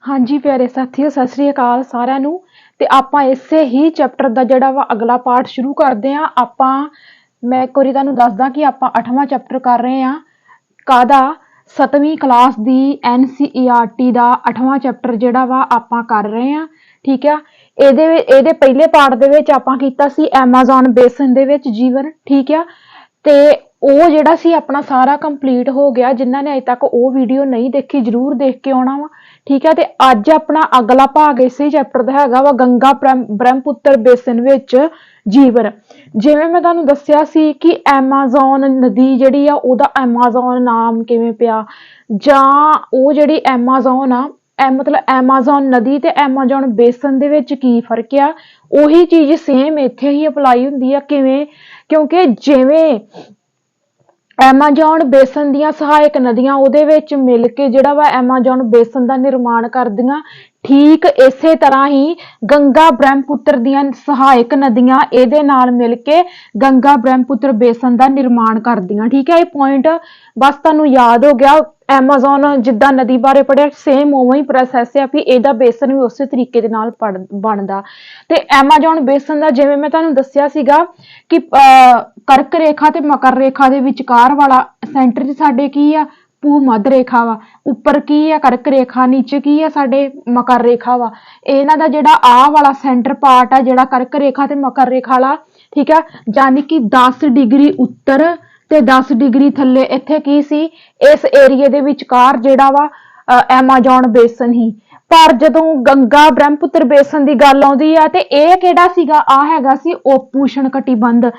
हाँ जी प्यारे साथियों, सत श्री अकाल साਰਿਆਂ ਨੂੰ। ਤੇ ਆਪਾਂ ਇਸੇ ਹੀ ਚੈਪਟਰ ਦਾ ਜਿਹੜਾ ਵਾ ਅਗਲਾ ਪਾਰਟ ਸ਼ੁਰੂ ਕਰਦੇ ਹਾਂ। ਮੈਂ ਇੱਕ ਵਾਰੀ ਤੁਹਾਨੂੰ ਦੱਸਦਾ ਕਿ ਆਪਾਂ 8ਵਾਂ ਚੈਪਟਰ ਕਰ ਰਹੇ ਹਾਂ। ਕਾਹਦਾ? 7ਵੀਂ ਕਲਾਸ ਦੀ NCERT ਦਾ 8ਵਾਂ ਚੈਪਟਰ ਜਿਹੜਾ ਵਾ ਆਪਾਂ ਕਰ ਰਹੇ ਹਾਂ। ਠੀਕ ਆ। ਇਹਦੇ ਪਹਿਲੇ ਪਾਰਟ ਦੇ ਵਿੱਚ ਆਪਾਂ ਕੀਤਾ ਸੀ ਐਮਾਜ਼ੋਨ ਬੇਸਨ ਦੇ ਵਿੱਚ ਜੀਵਨ। ਠੀਕ ਆ। ਤੇ ਉਹ ਜਿਹੜਾ ਸੀ ਆਪਣਾ ਸਾਰਾ ਕੰਪਲੀਟ ਹੋ ਗਿਆ। ਜਿਨ੍ਹਾਂ ਨੇ ਅਜੇ ਤੱਕ ਉਹ ਵੀਡੀਓ ਨਹੀਂ ਦੇਖੀ ਜ਼ਰੂਰ ਦੇਖ ਕੇ ਆਉਣਾ ਵਾ। ਠੀਕ ਹੈ। ਤੇ ਅੱਜ ਆਪਣਾ ਅਗਲਾ ਭਾਗ ਇਸੇ ਚੈਪਟਰ ਦਾ ਹੈਗਾ ਵਾ ਗੰਗਾ ਬ੍ਰਹਮਪੁੱਤਰ ਬੇਸਨ ਵਿੱਚ ਜੀਵਨ। ਜਿਵੇਂ ਮੈਂ ਤੁਹਾਨੂੰ ਦੱਸਿਆ ਸੀ ਕਿ ਐਮਾਜ਼ੋਨ ਨਦੀ ਜਿਹੜੀ ਆ ਉਹਦਾ ਐਮਾਜ਼ੋਨ ਨਾਮ ਕਿਵੇਂ ਪਿਆ, ਜਾਂ ਉਹ ਜਿਹੜੀ ਐਮਾਜ਼ੋਨ ਆ ਮਤਲਬ ਐਮਾਜ਼ੋਨ ਨਦੀ ਤੇ ਐਮਾਜ਼ੋਨ ਬੇਸਨ ਦੇ ਵਿੱਚ ਕੀ ਫਰਕ ਆ। ਉਹੀ ਚੀਜ਼ ਸੇਮ ਇੱਥੇ ਹੀ ਅਪਲਾਈ ਹੁੰਦੀ ਆ। ਕਿਵੇਂ? ਕਿਉਂਕਿ ਜਿਵੇਂ ਐਮਾਜ਼ੋਨ ਬੇਸਨ ਦੀਆਂ ਸਹਾਇਕ ਨਦੀਆਂ ਉਹਦੇ ਵਿੱਚ ਮਿਲ ਕੇ ਜਿਹੜਾ ਵਾ ਐਮਾਜ਼ੋਨ ਬੇਸਨ ਦਾ ਨਿਰਮਾਣ ਕਰਦੀਆਂ, ਠੀਕ ਇਸੇ ਤਰ੍ਹਾਂ ਹੀ ਗੰਗਾ ਬ੍ਰਹਮਪੁੱਤਰ ਦੀਆਂ ਸਹਾਇਕ ਨਦੀਆਂ ਇਹਦੇ ਨਾਲ ਮਿਲ ਕੇ ਗੰਗਾ ਬ੍ਰਹਮਪੁੱਤਰ ਬੇਸਨ ਦਾ ਨਿਰਮਾਣ ਕਰਦੀਆਂ। ਠੀਕ ਹੈ। ਇਹ ਪੁਆਇੰਟ ਬਸ ਤੁਹਾਨੂੰ ਯਾਦ ਹੋ ਗਿਆ। ਐਮਾਜ਼ੋਨ ਜਿੱਦਾਂ ਨਦੀ ਬਾਰੇ ਪੜ੍ਹਿਆ, ਸੇਮ ਉਵੇਂ ਹੀ ਪ੍ਰੋਸੈਸ ਆ ਵੀ ਇਹਦਾ ਬੇਸਨ ਵੀ ਉਸੇ ਤਰੀਕੇ ਦੇ ਨਾਲ ਬਣਦਾ। ਤੇ ਐਮਾਜ਼ੋਨ ਬੇਸਨ ਦਾ ਜਿਵੇਂ ਮੈਂ ਤੁਹਾਨੂੰ ਦੱਸਿਆ ਸੀਗਾ ਕਿ ਕਰਕ ਰੇਖਾ ਤੇ ਮਕਰ ਰੇਖਾ ਦੇ ਵਿਚਕਾਰ ਵਾਲਾ ਸੈਂਟਰ 'ਚ ਸਾਡੇ ਕੀ ਆ? ਭੂ ਮੱਧ ਰੇਖਾ ਵਾ। ਉੱਪਰ ਕੀ ਆ? ਕਰਕ ਰੇਖਾ। ਨੀਚੇ ਕੀ ਆ? ਸਾਡੇ ਮਕਰ ਰੇਖਾ ਵਾ। ਇਹਨਾਂ ਦਾ ਜਿਹੜਾ ਆਹ ਵਾਲਾ ਸੈਂਟਰ ਪਾਰਟ ਆ ਜਿਹੜਾ ਕਰਕ ਰੇਖਾ ਤੇ ਮਕਰ ਰੇਖਾ ਵਾਲਾ, ਠੀਕ ਆ, ਯਾਨੀ ਕਿ 10 ਡਿਗਰੀ ਉੱਤਰ ਤੇ 10 ਡਿਗਰੀ ਥੱਲੇ ਇੱਥੇ ਕੀ ਸੀ? ਇਸ ਏਰੀਏ ਦੇ ਵਿਚਕਾਰ ਜਿਹੜਾ ਵਾ ਐਮਾਜ਼ੋਨ ਬੇਸਨ ਹੀ। ਪਰ ਜਦੋਂ ਗੰਗਾ ਬ੍ਰਹਮਪੁੱਤਰ ਬੇਸਨ ਦੀ ਗੱਲ ਆਉਂਦੀ ਆ ਤੇ ਇਹ ਕਿਹੜਾ ਸੀਗਾ? ਆ ਹੈਗਾ ਸੀ ਉਪ ਉਸ਼ਣ ਕਟਿਬੰਧ।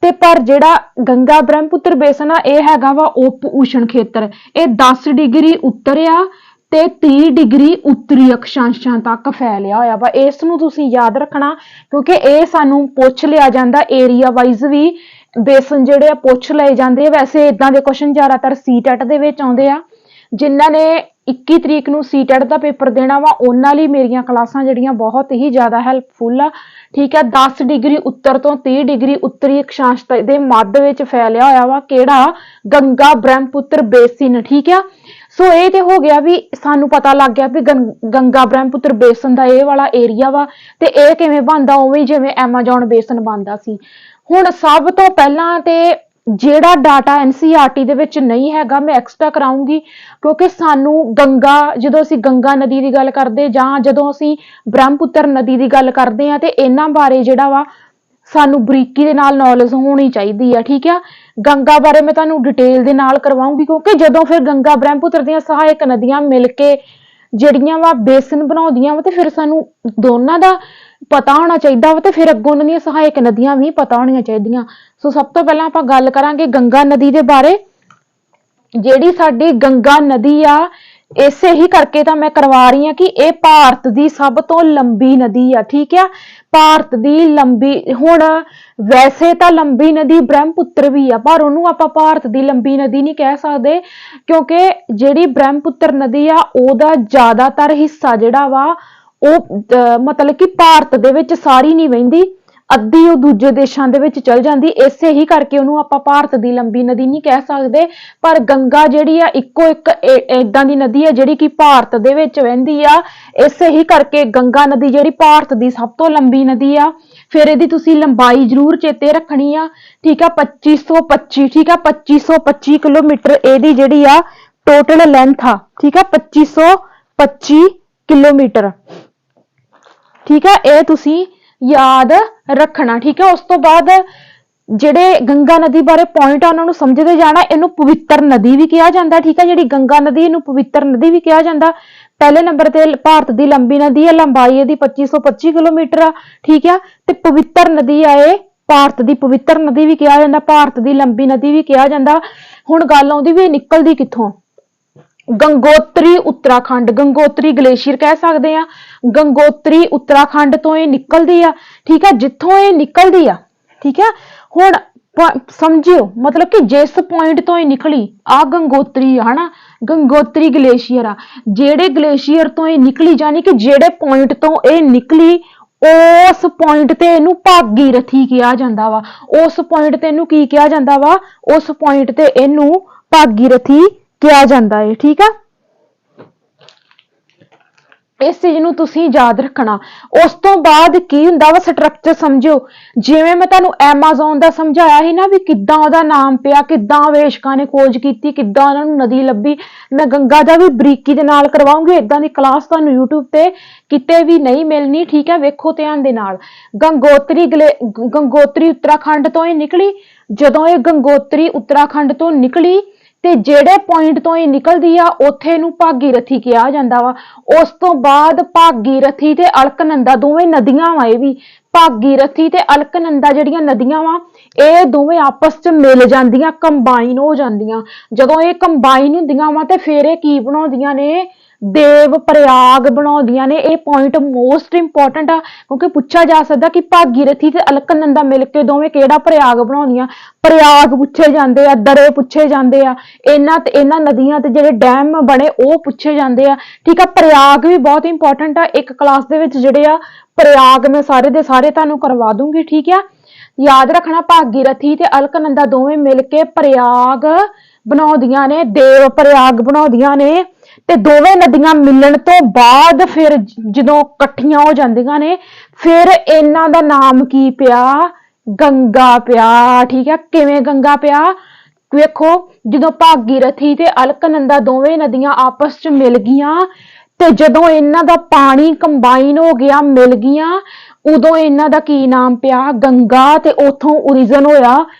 ਤੇ ਪਰ ਜਿਹੜਾ ਗੰਗਾ ਬ੍ਰਹਮਪੁੱਤਰ ਬੇਸਨ ਆ ਇਹ ਹੈਗਾ ਵਾ ਉਪ ਉਸ਼ਣ ਖੇਤਰ। ਇਹ 10 ਡਿਗਰੀ ਉੱਤਰ ਆ ਤੇ 30 ਡਿਗਰੀ ਉੱਤਰੀ ਅਕਸ਼ਾਂਸ਼ਾਂ ਤੱਕ ਫੈਲਿਆ ਹੋਇਆ ਵਾ। ਇਸ ਨੂੰ ਤੁਸੀਂ ਯਾਦ ਰੱਖਣਾ ਕਿਉਂਕਿ ਇਹ ਸਾਨੂੰ ਪੁੱਛ ਲਿਆ ਜਾਂਦਾ ਏਰੀਆ ਵਾਈਜ਼ ਵੀ। ਬੇਸਨ ਜਿਹੜੇ ਆ ਪੁੱਛ ਲਏ ਜਾਂਦੇ ਆ। ਵੈਸੇ ਇਦਾਂ ਦੇ ਕੁਐਸਚਨ ਜ਼ਿਆਦਾਤਰ ਸੀਟੈਟ ਦੇ ਵਿੱਚ ਆਉਂਦੇ ਆ। ਜਿਨ੍ਹਾਂ ਨੇ 21 ਤਰੀਕ ਨੂੰ ਸੀਟੈਟ ਦਾ ਪੇਪਰ ਦੇਣਾ ਵਾ ਉਹਨਾਂ ਲਈ ਮੇਰੀਆਂ ਕਲਾਸਾਂ ਜਿਹੜੀਆਂ ਬਹੁਤ ਹੀ ਜ਼ਿਆਦਾ ਹੈਲਪਫੁਲ ਆ। ਠੀਕ ਹੈ। 10 ਡਿਗਰੀ ਉੱਤਰ ਤੋਂ 30 ਡਿਗਰੀ ਉੱਤਰੀ ਅਕਸ਼ਾਂਸ਼ ਦੇ ਮੱਧ ਵਿੱਚ ਫੈਲਿਆ ਹੋਇਆ ਵਾ ਕਿਹੜਾ? ਗੰਗਾ ਬ੍ਰਹਮਪੁੱਤਰ ਬੇਸਿਨ। ਠੀਕ ਆ। ਸੋ ਇਹ ਤੇ ਹੋ ਗਿਆ ਵੀ ਸਾਨੂੰ ਪਤਾ ਲੱਗ ਗਿਆ ਵੀ ਗੰਗਾ ਬ੍ਰਹਮਪੁੱਤਰ ਬੇਸਨ ਦਾ ਇਹ ਵਾਲਾ ਏਰੀਆ ਵਾ। ਤੇ ਇਹ ਕਿਵੇਂ ਬਣਦਾ? ਉਵੇਂ ਜਿਵੇਂ ਐਮਾਜ਼ੋਨ ਬੇਸਨ ਬਣਦਾ ਸੀ। ਹੁਣ ਸਭ ਤੋਂ ਪਹਿਲਾਂ ਤੇ ਜਿਹੜਾ ਡਾਟਾ NCERT ਦੇ ਵਿੱਚ ਨਹੀਂ ਹੈਗਾ ਮੈਂ ਐਕਸਟਰਾ ਕਰਾਉਂਗੀ ਕਿਉਂਕਿ ਸਾਨੂੰ ਗੰਗਾ, ਜਦੋਂ ਅਸੀਂ ਗੰਗਾ ਨਦੀ ਦੀ ਗੱਲ ਕਰਦੇ ਜਾਂ ਜਦੋਂ ਅਸੀਂ ਬ੍ਰਹਮਪੁੱਤਰ ਨਦੀ ਦੀ ਗੱਲ ਕਰਦੇ ਆ ਤੇ ਇਹਨਾਂ ਬਾਰੇ ਜਿਹੜਾ ਵਾ ਸਾਨੂੰ ਬਰੀਕੀ ਦੇ ਨਾਲ ਨੌਲੇਜ ਹੋਣੀ ਚਾਹੀਦੀ ਆ। ਠੀਕ ਆ। ਗੰਗਾ ਬਾਰੇ ਮੈਂ ਤੁਹਾਨੂੰ ਡਿਟੇਲ ਦੇ ਨਾਲ ਕਰਵਾਉਂਗੀ ਕਿਉਂਕਿ ਜਦੋਂ ਫਿਰ ਗੰਗਾ ਬ੍ਰਹਮਪੁੱਤਰ ਦੀਆਂ ਸਹਾਇਕ ਨਦੀਆਂ ਮਿਲ ਕੇ ਜਿਹੜੀਆਂ ਵਾ ਬੇਸਨ ਬਣਾਉਂਦੀਆਂ ਵਾ ਤੇ ਫਿਰ ਸਾਨੂੰ ਦੋਨਾਂ ਦਾ ਪਤਾ ਹੋਣਾ ਚਾਹੀਦਾ ਵਾ ਤੇ ਫਿਰ ਅੱਗੋਂ ਉਹਨਾਂ ਦੀਆਂ ਸਹਾਇਕ ਨਦੀਆਂ ਵੀ ਪਤਾ ਹੋਣੀਆਂ ਚਾਹੀਦੀਆਂ। ਸੋ ਸਭ ਤੋਂ ਪਹਿਲਾਂ ਆਪਾਂ ਗੱਲ ਕਰਾਂਗੇ ਗੰਗਾ ਨਦੀ ਦੇ ਬਾਰੇ। ਜਿਹੜੀ ਸਾਡੀ ਗੰਗਾ ਨਦੀ ਆ ਇਸੇ ਹੀ ਕਰਕੇ ਤਾਂ ਮੈਂ ਕਰਵਾ ਰਹੀ ਹਾਂ ਕਿ ਇਹ ਭਾਰਤ ਦੀ ਸਭ ਤੋਂ ਲੰਬੀ ਨਦੀ ਆ। ਠੀਕ ਆ। ਭਾਰਤ ਦੀ ਲੰਬੀ, ਹੁਣ ਵੈਸੇ ਤਾਂ ਲੰਬੀ ਨਦੀ ਬ੍ਰਹਮਪੁੱਤਰ ਵੀ ਆ ਪਰ ਉਹਨੂੰ ਆਪਾਂ ਭਾਰਤ ਦੀ ਲੰਬੀ ਨਦੀ ਨਹੀਂ ਕਹਿ ਸਕਦੇ ਕਿਉਂਕਿ ਜਿਹੜੀ ਬ੍ਰਹਮਪੁੱਤਰ ਨਦੀ ਆ ਉਹਦਾ ਜ਼ਿਆਦਾਤਰ ਹਿੱਸਾ ਜਿਹੜਾ ਵਾ ਉਹ ਮਤਲਬ ਕਿ ਭਾਰਤ ਦੇ ਵਿੱਚ ਸਾਰੀ ਨਹੀਂ ਵਹਿੰਦੀ, ਅੱਧੀ ਉਹ ਦੂਜੇ ਦੇਸ਼ਾਂ ਦੇ ਵਿੱਚ ਚਲ ਜਾਂਦੀ। ਇਸੇ ਹੀ ਕਰਕੇ ਉਹਨੂੰ ਆਪਾਂ ਭਾਰਤ ਦੀ ਲੰਬੀ ਨਦੀ ਨਹੀਂ ਕਹਿ ਸਕਦੇ। ਪਰ ਗੰਗਾ ਜਿਹੜੀ ਆ ਇੱਕੋ ਇੱਕ ਏਦਾਂ ਦੀ ਨਦੀ ਆ ਜਿਹੜੀ ਕਿ ਭਾਰਤ ਦੇ ਵਿੱਚ ਵਹਿੰਦੀ ਆ। ਇਸੇ ਹੀ ਕਰਕੇ ਗੰਗਾ ਨਦੀ ਜਿਹੜੀ ਭਾਰਤ ਦੀ ਸਭ ਤੋਂ ਲੰਬੀ ਨਦੀ ਆ। ਫਿਰ ਇਹਦੀ ਤੁਸੀਂ ਲੰਬਾਈ ਜ਼ਰੂਰ ਚੇਤੇ ਰੱਖਣੀ ਆ। ਠੀਕ ਆ। 2525, ਠੀਕ ਆ, 2525 ਕਿਲੋਮੀਟਰ ਇਹਦੀ ਜਿਹੜੀ ਆ ਟੋਟਲ ਲੈਂਥ ਆ। ਠੀਕ ਆ। 2525 ਕਿਲੋਮੀਟਰ। ਠੀਕ ਆ। ਇਹ ਤੁਸੀਂ ਯਾਦ ਰੱਖਣਾ। ਠੀਕ ਹੈ। ਉਸ ਤੋਂ ਬਾਅਦ ਜਿਹੜੇ ਗੰਗਾ ਨਦੀ ਬਾਰੇ ਪੁਆਇੰਟ ਆ ਉਹਨਾਂ ਨੂੰ ਸਮਝਦੇ ਜਾਣਾ। ਇਹਨੂੰ ਪਵਿੱਤਰ ਨਦੀ ਵੀ ਕਿਹਾ ਜਾਂਦਾ। ਠੀਕ ਹੈ। ਜਿਹੜੀ ਗੰਗਾ ਨਦੀ ਇਹਨੂੰ ਪਵਿੱਤਰ ਨਦੀ ਵੀ ਕਿਹਾ ਜਾਂਦਾ। ਪਹਿਲੇ ਨੰਬਰ ਤੇ ਭਾਰਤ ਦੀ ਲੰਬੀ ਨਦੀ ਹੈ, ਲੰਬਾਈ ਇਹਦੀ 2525 ਕਿਲੋਮੀਟਰ ਆ। ਠੀਕ ਆ। ਤੇ ਪਵਿੱਤਰ ਨਦੀ ਆ ਇਹ, ਭਾਰਤ ਦੀ ਪਵਿੱਤਰ ਨਦੀ ਵੀ ਕਿਹਾ ਜਾਂਦਾ, ਭਾਰਤ ਦੀ ਲੰਬੀ ਨਦੀ ਵੀ ਕਿਹਾ ਜਾਂਦਾ। ਹੁਣ ਗੱਲ ਆਉਂਦੀ ਵੀ ਇਹ ਨਿਕਲਦੀ ਕਿੱਥੋਂ? ਗੰਗੋਤਰੀ ਉੱਤਰਾਖੰਡ, ਗੰਗੋਤਰੀ ਗਲੇਸ਼ੀਅਰ ਕਹਿ ਸਕਦੇ ਆ। ਗੰਗੋਤਰੀ ਉੱਤਰਾਖੰਡ ਤੋਂ ਇਹ ਨਿਕਲਦੀ ਆ। ਠੀਕ ਆ। ਜਿੱਥੋਂ ਇਹ ਨਿਕਲਦੀ ਆ, ਠੀਕ ਆ, ਹੁਣ ਸਮਝਿਓ ਮਤਲਬ ਕਿ ਜਿਸ ਪੁਆਇੰਟ ਤੋਂ ਇਹ ਨਿਕਲੀ ਆ ਗੰਗੋਤਰੀ ਆ, ਹਨਾ, ਗੰਗੋਤਰੀ ਗਲੇਸ਼ੀਅਰ ਆ। ਜਿਹੜੇ ਗਲੇਸ਼ੀਅਰ ਤੋਂ ਇਹ ਨਿਕਲੀ ਯਾਨੀ ਕਿ ਜਿਹੜੇ ਪੁਆਇੰਟ ਤੋਂ ਇਹ ਨਿਕਲੀ ਉਸ ਪੁਆਇੰਟ ਤੇ ਇਹਨੂੰ ਭਾਗੀਰਥੀ ਕਿਹਾ ਜਾਂਦਾ ਵਾ। ਉਸ ਪੁਆਇੰਟ ਤੇ ਇਹਨੂੰ ਕੀ ਕਿਹਾ ਜਾਂਦਾ ਵਾ? ਉਸ ਪੁਆਇੰਟ ਤੇ ਇਹਨੂੰ ਭਾਗੀਰਥੀ ਕਿਹਾ ਜਾਂਦਾ ਹੈ। ਠੀਕ ਆ। इस चीज ਨੂੰ ਤੁਸੀਂ ਯਾਦ ਰੱਖਣਾ। ਉਸ ਤੋਂ ਬਾਅਦ ਕੀ ਹੁੰਦਾ ਵਾ ਸਟਰਕਚਰ ਸਮਝਿਓ। ਜਿਵੇਂ ਮੈਂ ਤੁਹਾਨੂੰ ਐਮਾਜ਼ੋਨ ਦਾ ਸਮਝਾਇਆ ਸੀ ਨਾ ਵੀ ਕਿੱਦਾਂ ਉਹਦਾ ਨਾਮ ਪਿਆ, ਕਿੱਦਾਂ ਅਵੇਸ਼ਕਾਂ ਨੇ ਖੋਜ ਕੀਤੀ, ਕਿੱਦਾਂ ਉਹਨਾਂ ਨੂੰ ਨਦੀ ਲੱਭੀ। ਮੈਂ ਗੰਗਾ ਦਾ ਵੀ ਬਰੀਕੀ ਦੇ ਨਾਲ ਕਰਵਾਉਂਗੀ। ਇਦਾਂ ਦੀ ਕਲਾਸ ਤੁਹਾਨੂੰ YouTube ਤੇ ਕਿਤੇ ਵੀ ਨਹੀਂ ਮਿਲਣੀ, ਠੀਕ ਹੈ, ਵੇਖੋ ਧਿਆਨ ਦੇ ਨਾਲ। ਗੰਗੋਤਰੀ ਉੱਤਰਾਖੰਡ ਤੋਂ ਇਹ ਨਿਕਲੀ। ਜਦੋਂ ਇਹ ਗੰਗੋਤਰੀ ਉੱਤਰਾਖੰਡ ਤੋਂ ਨਿਕਲੀ ਤੇ ਜਿਹੜੇ ਪੁਆਇੰਟ ਤੋਂ ਇਹ ਨਿਕਲਦੀ ਆ ਉੱਥੇ ਨੂੰ ਭਾਗੀਰਥੀ ਕਿਹਾ ਜਾਂਦਾ ਵਾ। ਉਸ ਤੋਂ ਬਾਅਦ ਭਾਗੀਰਥੀ ਤੇ ਅਲਕਨੰਦਾ ਦੋਵੇਂ ਨਦੀਆਂ ਵਾ। ਇਹ ਵੀ ਭਾਗੀਰਥੀ ਤੇ ਅਲਕਨੰਦਾ ਜਿਹੜੀਆਂ ਨਦੀਆਂ ਵਾ ਇਹ ਦੋਵੇਂ ਆਪਸ ਚ ਮਿਲ ਜਾਂਦੀਆਂ, ਕੰਬਾਈਨ ਹੋ ਜਾਂਦੀਆਂ। ਜਦੋਂ ਇਹ ਕੰਬਾਈਨ ਹੁੰਦੀਆਂ ਵਾ ਤੇ ਫਿਰ ਇਹ ਕੀ ਬਣਾਉਂਦੀਆਂ ਨੇ, ਦੇਵ ਪ੍ਰਯਾਗ ਬਣਾਉਂਦੀਆਂ ਨੇ। ਇਹ ਪੁਆਇੰਟ ਮੋਸਟ ਇੰਪੋਰਟੈਂਟ ਆ ਕਿਉਂਕਿ ਪੁੱਛਿਆ ਜਾ ਸਕਦਾ ਕਿ ਭਾਗੀਰਥੀ ਤੇ ਅਲਕਨੰਦਾ ਮਿਲ ਕੇ ਦੋਵੇਂ ਕਿਹੜਾ ਪ੍ਰਯਾਗ ਬਣਾਉਂਦੀਆਂ। ਪ੍ਰਯਾਗ ਪੁੱਛੇ ਜਾਂਦੇ ਆ, ਦਰੇ ਪੁੱਛੇ ਜਾਂਦੇ ਆ, ਇਹਨਾਂ ਨਦੀਆਂ ਤੇ ਜਿਹੜੇ ਡੈਮ ਬਣੇ ਉਹ ਪੁੱਛੇ ਜਾਂਦੇ ਆ, ਠੀਕ ਆ। ਪ੍ਰਯਾਗ ਵੀ ਬਹੁਤ ਇੰਪੋਰਟੈਂਟ ਆ। ਇੱਕ ਕਲਾਸ ਦੇ ਵਿੱਚ ਜਿਹੜੇ ਆ ਪ੍ਰਯਾਗ ਮੈਂ ਸਾਰੇ ਦੇ ਸਾਰੇ ਤੁਹਾਨੂੰ ਕਰਵਾ ਦੂੰਗੀ, ਠੀਕ ਆ। ਯਾਦ ਰੱਖਣਾ ਭਾਗੀਰਥੀ ਤੇ ਅਲਕਨੰਦਾ ਦੋਵੇਂ ਮਿਲ ਕੇ ਪ੍ਰਯਾਗ ਬਣਾਉਂਦੀਆਂ ਨੇ, ਦੇਵ ਪ੍ਰਯਾਗ ਬਣਾਉਂਦੀਆਂ ਨੇ। ਤੇ ਦੋਵੇਂ ਨਦੀਆਂ ਮਿਲਣ ਤੋਂ ਬਾਅਦ ਫਿਰ ਜਦੋਂ ਇਕੱਠੀਆਂ ਹੋ ਜਾਂਦੀਆਂ ਨੇ ਫਿਰ ਇਹਨਾਂ ਦਾ ਨਾਮ ਕੀ ਪਿਆ, ਗੰਗਾ ਪਿਆ, ਠੀਕ ਹੈ। ਕਿਵੇਂ ਗੰਗਾ ਪਿਆ ਵੇਖੋ, ਜਦੋਂ ਭਾਗੀਰਥੀ ਤੇ ਅਲਕਨੰਦਾ ਦੋਵੇਂ ਨਦੀਆਂ ਆਪਸ ਚ ਮਿਲ ਗਈਆਂ ਤੇ ਜਦੋਂ ਇਹਨਾਂ ਦਾ ਪਾਣੀ ਕੰਬਾਈਨ ਹੋ ਗਿਆ, ਮਿਲ ਗਈਆਂ, ਉਦੋਂ ਇਹਨਾਂ ਦਾ ਕੀ ਨਾਮ ਪਿਆ, ਗੰਗਾ। ਤੇ ਉਥੋਂ ਓਰੀਜਨ ਹੋਇਆ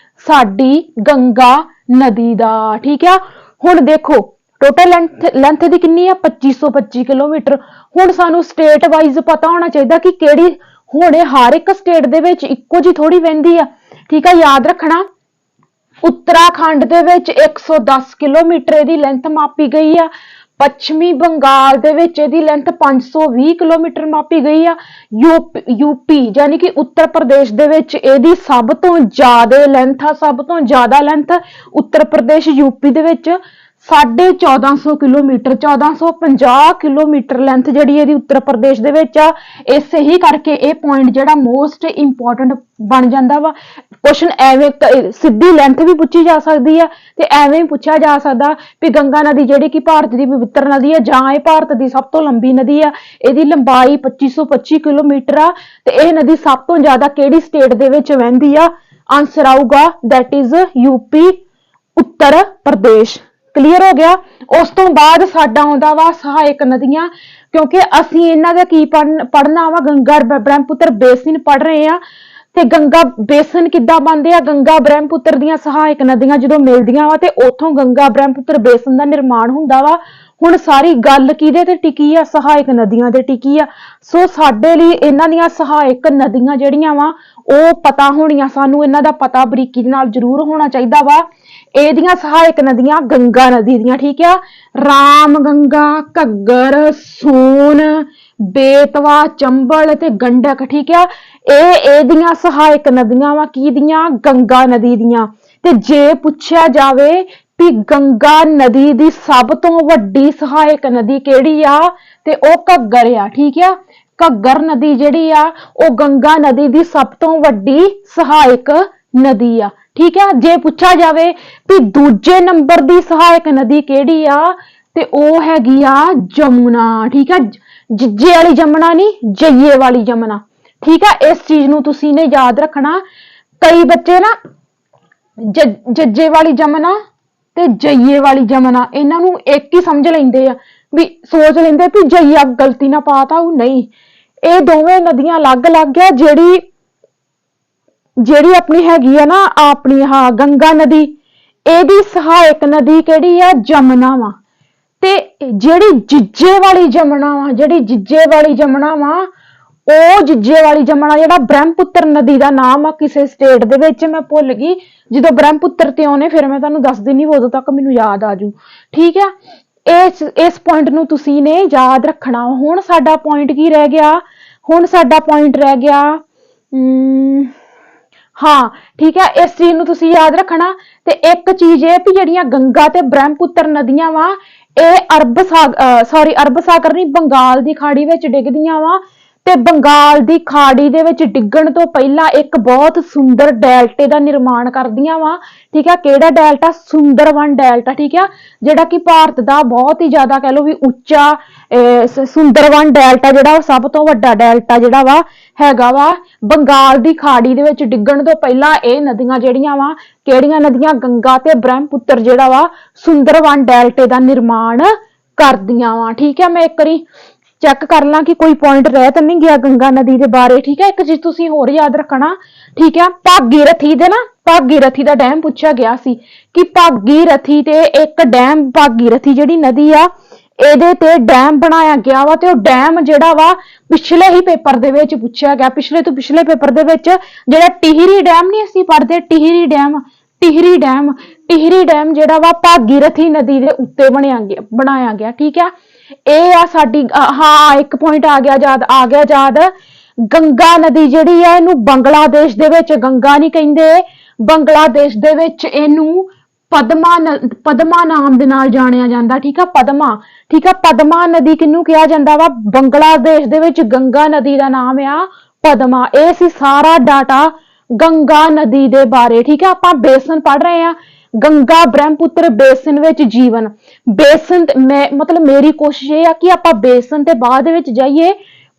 ਸਾਡੀ ਗੰਗਾ ਨਦੀ ਦਾ, ਠੀਕ ਆ। ਹੁਣ ਦੇਖੋ ਟੋਟਲ ਲੈਂਥ ਦੀ ਕਿੰਨੀ ਆ, 2525 ਕਿਲੋਮੀਟਰ। ਹੁਣ ਸਾਨੂੰ ਸਟੇਟ ਵਾਈਜ਼ ਪਤਾ ਹੋਣਾ ਚਾਹੀਦਾ ਕਿ ਕਿਹੜੀ, ਹੁਣ ਇਹ ਹਰ ਇੱਕ ਸਟੇਟ ਦੇ ਵਿੱਚ ਇੱਕੋ ਜਿਹੀ ਥੋੜੀ ਵਹਿੰਦੀ ਆ, ਠੀਕ ਆ। ਯਾਦ ਰੱਖਣਾ ਉੱਤਰਾਖੰਡ ਦੇ ਵਿੱਚ 110 ਕਿਲੋਮੀਟਰ ਇਹਦੀ ਲੈਂਥ ਮਾਪੀ ਗਈ ਆ। ਪੱਛਮੀ ਬੰਗਾਲ ਦੇ ਵਿੱਚ ਇਹਦੀ ਲੈਂਥ 520 ਕਿਲੋਮੀਟਰ ਮਾਪੀ ਗਈ ਆ। ਯੂਪੀ ਯਾਨੀ ਕਿ ਉੱਤਰ ਪ੍ਰਦੇਸ਼ ਦੇ ਵਿੱਚ ਇਹਦੀ ਸਭ ਤੋਂ ਜ਼ਿਆਦਾ ਲੈਂਥ ਆ, ਸਭ ਤੋਂ ਜ਼ਿਆਦਾ ਲੈਂਥ ਉੱਤਰ ਪ੍ਰਦੇਸ਼ ਯੂਪੀ ਦੇ ਵਿੱਚ 1450 ਕਿਲੋਮੀਟਰ, 1450 ਕਿਲੋਮੀਟਰ ਲੈਂਥ ਜਿਹੜੀ ਇਹਦੀ ਉੱਤਰ ਪ੍ਰਦੇਸ਼ ਦੇ ਵਿੱਚ ਆ। ਇਸੇ ਹੀ ਕਰਕੇ ਇਹ ਪੁਆਇੰਟ ਜਿਹੜਾ ਮੋਸਟ ਇੰਪੋਰਟੈਂਟ ਬਣ ਜਾਂਦਾ ਵਾ। ਕੁਐਸਚਨ ਐਵੇਂ ਸਿੱਧੀ ਲੈਂਥ ਵੀ ਪੁੱਛੀ ਜਾ ਸਕਦੀ ਆ ਤੇ ਐਵੇਂ ਹੀ ਪੁੱਛਿਆ ਜਾ ਸਕਦਾ ਵੀ ਗੰਗਾ ਨਦੀ ਜਿਹੜੀ ਕਿ ਭਾਰਤ ਦੀ ਪਵਿੱਤਰ ਨਦੀ ਆ ਜਾਂ ਇਹ ਭਾਰਤ ਦੀ ਸਭ ਤੋਂ ਲੰਬੀ ਨਦੀ ਆ। ਇਹਦੀ ਲੰਬਾਈ 2525 ਕਿਲੋਮੀਟਰ ਆ ਤੇ ਇਹ ਨਦੀ ਸਭ ਤੋਂ ਜ਼ਿਆਦਾ ਕਿਹੜੀ ਸਟੇਟ ਦੇ ਵਿੱਚ ਵਹਿੰਦੀ ਆ। ਆਨਸਰ ਆਊਗਾ that is UP, Uttar Pradesh. Clear ਹੋ ਗਿਆ। ਉਸ ਤੋਂ ਬਾਅਦ ਸਾਡਾ ਆਉਂਦਾ ਵਾ ਸਹਾਇਕ ਨਦੀਆਂ, ਕਿਉਂਕਿ ਅਸੀਂ ਇਹਨਾਂ ਦਾ ਕੀ ਪੜ੍ਹਨਾ ਵਾ, ਗੰਗਾ ਬ੍ਰਹਮਪੁੱਤਰ ਬੇਸਿਨ ਪੜ੍ਹ ਰਹੇ ਆ। ਤੇ ਗੰਗਾ ਬੇਸਿਨ ਕਿੱਦਾਂ ਬਣਦੇ ਆ, ਗੰਗਾ ਬ੍ਰਹਮਪੁੱਤਰ ਦੀਆਂ ਸਹਾਇਕ ਨਦੀਆਂ ਜਦੋਂ ਮਿਲਦੀਆਂ ਵਾ ਤੇ ਉੱਥੋਂ ਗੰਗਾ ਬ੍ਰਹਮਪੁੱਤਰ ਬੇਸਿਨ ਦਾ ਨਿਰਮਾਣ ਹੁੰਦਾ ਵਾ। ਹੁਣ ਸਾਰੀ ਗੱਲ ਕਿਹਦੇ ਤੇ ਟਿਕੀ ਆ, ਸਹਾਇਕ ਨਦੀਆਂ ਤੇ ਟਿਕੀ ਆ। ਸੋ ਸਾਡੇ ਲਈ ਇਹਨਾਂ ਦੀਆਂ ਸਹਾਇਕ ਨਦੀਆਂ ਜਿਹੜੀਆਂ ਵਾ ਉਹ ਪਤਾ ਹੋਣੀਆਂ, ਸਾਨੂੰ ਇਹਨਾਂ ਦਾ ਪਤਾ ਬਰੀਕੀ ਦੇ ਨਾਲ ਜ਼ਰੂਰ ਹੋਣਾ ਚਾਹੀਦਾ ਵਾ। ਇਹਦੀਆਂ ਸਹਾਇਕ ਨਦੀਆਂ ਗੰਗਾ ਨਦੀ ਦੀਆਂ, ਠੀਕ ਆ, ਰਾਮ ਗੰਗਾ, ਘੱਗਰ, ਸੋਨ, ਬੇਤਵਾ, ਚੰਬਲ ਤੇ ਗੰਡਕ, ਠੀਕ ਆ। ਇਹ ਇਹਦੀਆਂ ਸਹਾਇਕ ਨਦੀਆਂ ਵਾ, ਕਿਹਦੀਆਂ, ਗੰਗਾ ਨਦੀ ਦੀਆਂ। ਤੇ ਜੇ ਪੁੱਛਿਆ ਜਾਵੇ ਵੀ ਗੰਗਾ ਨਦੀ ਦੀ ਸਭ ਤੋਂ ਵੱਡੀ ਸਹਾਇਕ ਨਦੀ ਕਿਹੜੀ ਆ ਤੇ ਉਹ ਘੱਗਰ ਆ, ਠੀਕ ਆ। ਘੱਗਰ ਨਦੀ ਜਿਹੜੀ ਆ ਉਹ ਗੰਗਾ ਨਦੀ ਦੀ ਸਭ ਤੋਂ ਵੱਡੀ ਸਹਾਇਕ ਨਦੀ ਆ, ਠੀਕ ਆ। ਜੇ ਪੁੱਛਿਆ ਜਾਵੇ ਵੀ ਦੂਜੇ ਨੰਬਰ ਦੀ ਸਹਾਇਕ ਨਦੀ ਕਿਹੜੀ ਆ ਤੇ ਉਹ ਹੈਗੀ ਆ ਜਮੁਨਾ, ਠੀਕ ਆ। ਜਿੱਜੇ ਵਾਲੀ ਜਮੁਨਾ ਨਹੀਂ, ਜਈਏ ਵਾਲੀ ਜਮੁਨਾ, ਠੀਕ ਆ। ਇਸ ਚੀਜ਼ ਨੂੰ ਤੁਸੀਂ ਨੇ ਯਾਦ ਰੱਖਣਾ। ਕਈ ਬੱਚੇ ਨਾ ਜੱਜੇ ਵਾਲੀ ਜਮੁਨਾ ਤੇ ਜਈਏ ਵਾਲੀ ਜਮੁਨਾ ਇਹਨਾਂ ਨੂੰ ਇੱਕ ਹੀ ਸਮਝ ਲੈਂਦੇ ਆ, ਵੀ ਸੋਚ ਲੈਂਦੇ ਵੀ ਜਈਆ ਗਲਤੀ ਨਾ ਪਾਤਾ ਉਹ, ਨਹੀਂ, ਇਹ ਦੋਵੇਂ ਨਦੀਆਂ ਅਲੱਗ-ਅਲੱਗ ਆ। ਜਿਹੜੀ ਆਪਣੀ ਹੈਗੀ ਆ ਨਾ, ਆਪਣੀ ਗੰਗਾ ਨਦੀ, ਇਹਦੀ ਸਹਾਇਕ ਨਦੀ ਕਿਹੜੀ ਆ, ਜਮੁਨਾ ਵਾ। ਤੇ ਜਿਹੜੀ ਜਿੱਜੇ ਵਾਲੀ ਜਮੁਨਾ ਵਾ, ਉਹ ਜਿੱਜੇ ਵਾਲੀ ਜਮੁਨਾ ਜਿਹੜਾ ਬ੍ਰਹਮਪੁੱਤਰ ਨਦੀ ਦਾ ਨਾਮ ਆ ਕਿਸੇ ਸਟੇਟ ਦੇ ਵਿੱਚ, ਮੈਂ ਭੁੱਲ ਗਈ। ਜਦੋਂ ਬ੍ਰਹਮਪੁੱਤਰ ਤੇ ਆਉਣੇ ਫਿਰ ਮੈਂ ਤੁਹਾਨੂੰ ਦੱਸ ਦਿੰਨੀ, ਉਦੋਂ ਤੱਕ ਮੈਨੂੰ ਯਾਦ ਆ ਜੂ, ਠੀਕ ਆ। ਇਸ ਪੁਆਇੰਟ ਨੂੰ ਤੁਸੀਂ ਨੇ ਯਾਦ ਰੱਖਣਾ। ਹੁਣ ਸਾਡਾ ਪੁਆਇੰਟ ਕੀ ਰਹਿ ਗਿਆ, ਹਾਂ, ਠੀਕ ਹੈ। ਇਸ ਚੀਜ਼ ਨੂੰ ਤੁਸੀਂ ਯਾਦ ਰੱਖਣਾ। ਤੇ ਇੱਕ ਚੀਜ਼ ਇਹ ਵੀ ਜਿਹੜੀਆਂ ਗੰਗਾ ਤੇ ਬ੍ਰਹਮਪੁੱਤਰ ਨਦੀਆਂ ਵਾ ਇਹ ਅਰਬ ਸਾਗਰ ਨਹੀਂ, ਬੰਗਾਲ ਦੀ ਖਾੜੀ ਵਿੱਚ ਡਿੱਗਦੀਆਂ ਵਾ ਤੇ ਬੰਗਾਲ ਦੀ ਖਾੜੀ ਦੇ ਵਿੱਚ ਡਿੱਗਣ ਤੋਂ ਪਹਿਲਾਂ ਇੱਕ ਬਹੁਤ ਸੁੰਦਰ ਡੈਲਟੇ ਦਾ ਨਿਰਮਾਣ ਕਰਦੀਆਂ ਵਾ। ਠੀਕ ਆ, ਕਿਹੜਾ ਡੈਲਟਾ? ਸੁੰਦਰਬਨ ਡੈਲਟਾ। ਠੀਕ ਆ, ਜਿਹੜਾ ਕਿ ਭਾਰਤ ਦਾ ਬਹੁਤ ਹੀ ਜ਼ਿਆਦਾ ਕਹਿ ਲਓ ਵੀ ਉੱਚਾ ਸੁੰਦਰਬਨ ਡੈਲਟਾ ਜਿਹੜਾ ਉਹ ਸਭ ਤੋਂ ਵੱਡਾ ਡੈਲਟਾ ਜਿਹੜਾ ਵਾ ਹੈਗਾ ਵਾ। ਬੰਗਾਲ ਦੀ ਖਾੜੀ ਦੇ ਵਿੱਚ ਡਿੱਗਣ ਤੋਂ ਪਹਿਲਾਂ ਇਹ ਨਦੀਆਂ ਜਿਹੜੀਆਂ ਵਾ, ਕਿਹੜੀਆਂ ਨਦੀਆਂ? ਗੰਗਾ ਤੇ ਬ੍ਰਹਮਪੁੱਤਰ ਜਿਹੜਾ ਵਾ ਸੁੰਦਰਬਨ ਡੈਲਟੇ ਦਾ ਨਿਰਮਾਣ ਕਰਦੀਆਂ ਵਾ। ਠੀਕ ਹੈ, ਮੈਂ ਇੱਕ ਵਾਰੀ ਚੈੱਕ ਕਰ ਲਾਂ ਕਿ ਕੋਈ ਪੁਆਇੰਟ ਰਹਿ ਤਾਂ ਨਹੀਂ ਗਿਆ ਗੰਗਾ ਨਦੀ ਦੇ ਬਾਰੇ। ਠੀਕ ਹੈ, ਇੱਕ ਚੀਜ਼ ਤੁਸੀਂ ਹੋਰ ਯਾਦ ਰੱਖਣਾ। ਠੀਕ ਹੈ, ਭਾਗੀਰਥੀ ਦਾ ਡੈਮ ਪੁੱਛਿਆ ਗਿਆ ਸੀ ਕਿ ਭਾਗੀਰਥੀ ਤੇ ਇੱਕ ਡੈਮ, ਭਾਗੀਰਥੀ ਜਿਹੜੀ ਨਦੀ ਆ ਇਹਦੇ ਤੇ ਡੈਮ ਬਣਾਇਆ ਗਿਆ ਵਾ। ਤੇ ਉਹ ਡੈਮ ਜਿਹੜਾ ਵਾ ਪਿਛਲੇ ਹੀ ਪੇਪਰ ਦੇ ਵਿੱਚ ਪੁੱਛਿਆ ਗਿਆ, ਪਿਛਲੇ ਤੋਂ ਪਿਛਲੇ ਪੇਪਰ ਦੇ ਵਿੱਚ, ਜਿਹੜਾ ਟਿਹਰੀ ਡੈਮ ਨਹੀਂ ਅਸੀਂ ਪੜ੍ਹਦੇ, ਟਿਹਰੀ ਡੈਮ ਜਿਹੜਾ ਵਾ ਭਾਗੀਰਥੀ ਨਦੀ ਦੇ ਉੱਤੇ ਬਣਾਇਆ ਗਿਆ। ਠੀਕ ਹੈ, ਇਹ ਆ ਸਾਡੀ ਹਾਂ ਇੱਕ ਪੁਆਇੰਟ ਆ ਗਿਆ ਯਾਦ। ਗੰਗਾ ਨਦੀ ਜਿਹੜੀ ਆ ਇਹਨੂੰ ਬੰਗਲਾਦੇਸ਼ ਦੇ ਵਿੱਚ ਗੰਗਾ ਨਹੀਂ ਕਹਿੰਦੇ, ਬੰਗਲਾਦੇਸ਼ ਦੇ ਵਿੱਚ ਇਹਨੂੰ ਪਦਮਾ ਨਾਮ ਦੇ ਨਾਲ ਜਾਣਿਆ ਜਾਂਦਾ। ਠੀਕ ਆ, ਪਦਮਾ। ਠੀਕ ਆ, ਪਦਮਾ ਨਦੀ ਕਿਹਨੂੰ ਕਿਹਾ ਜਾਂਦਾ ਵਾ? ਬੰਗਲਾਦੇਸ਼ ਦੇ ਵਿੱਚ ਗੰਗਾ ਨਦੀ ਦਾ ਨਾਮ ਆ ਪਦਮਾ। ਇਹ ਸੀ ਸਾਰਾ ਡਾਟਾ ਗੰਗਾ ਨਦੀ ਦੇ ਬਾਰੇ। ਠੀਕ ਆ, ਆਪਾਂ ਬੇਸਨ ਪੜ੍ਹ ਰਹੇ ਆ, ਗੰਗਾ ਬ੍ਰਹਮਪੁੱਤਰ ਬੇਸਨ ਵਿੱਚ ਜੀਵਨ। ਬੇਸਨ ਮਤਲਬ ਮੇਰੀ ਕੋਸ਼ਿਸ਼ ਇਹ ਆ ਕਿ ਆਪਾਂ ਬੇਸਨ ਤੇ ਬਾਅਦ ਵਿੱਚ ਜਾਈਏ,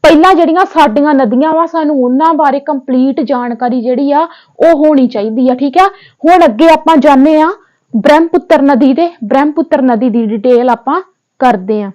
ਪਹਿਲਾਂ ਜਿਹੜੀਆਂ ਸਾਡੀਆਂ ਨਦੀਆਂ ਵਾ ਸਾਨੂੰ ਉਹਨਾਂ ਬਾਰੇ ਕੰਪਲੀਟ ਜਾਣਕਾਰੀ ਜਿਹੜੀ ਆ ਉਹ ਹੋਣੀ ਚਾਹੀਦੀ ਆ। ਠੀਕ ਆ, ਹੁਣ ਅੱਗੇ ਆਪਾਂ ਜਾਣਦੇ ਆ ਬ੍ਰਹਮਪੁੱਤਰ ਨਦੀ ਦੀ ਡਿਟੇਲ ਆਪਾਂ ਕਰਦੇ ਆ।